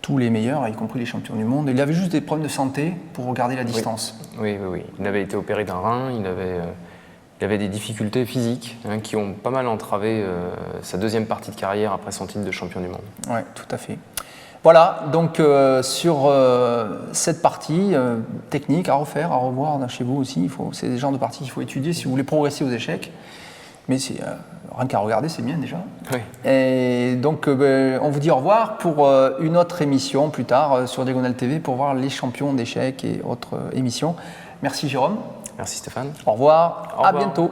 tous les meilleurs, y compris les champions du monde. Il avait juste des problèmes de santé pour garder la distance. Oui. Il avait été opéré d'un rein, il avait des difficultés physiques qui ont pas mal entravé sa deuxième partie de carrière après son titre de champion du monde. Oui, tout à fait. Voilà, donc sur cette partie technique à refaire, à revoir chez vous aussi, c'est des genres de parties qu'il faut étudier si vous voulez progresser aux échecs. Mais c'est rien qu'à regarder, c'est bien déjà. Oui. Et donc, on vous dit au revoir pour une autre émission plus tard sur Diagonale TV pour voir les champions d'échecs et autres émissions. Merci Jérôme. Merci Stéphane. Au revoir. Au À revoir. bientôt.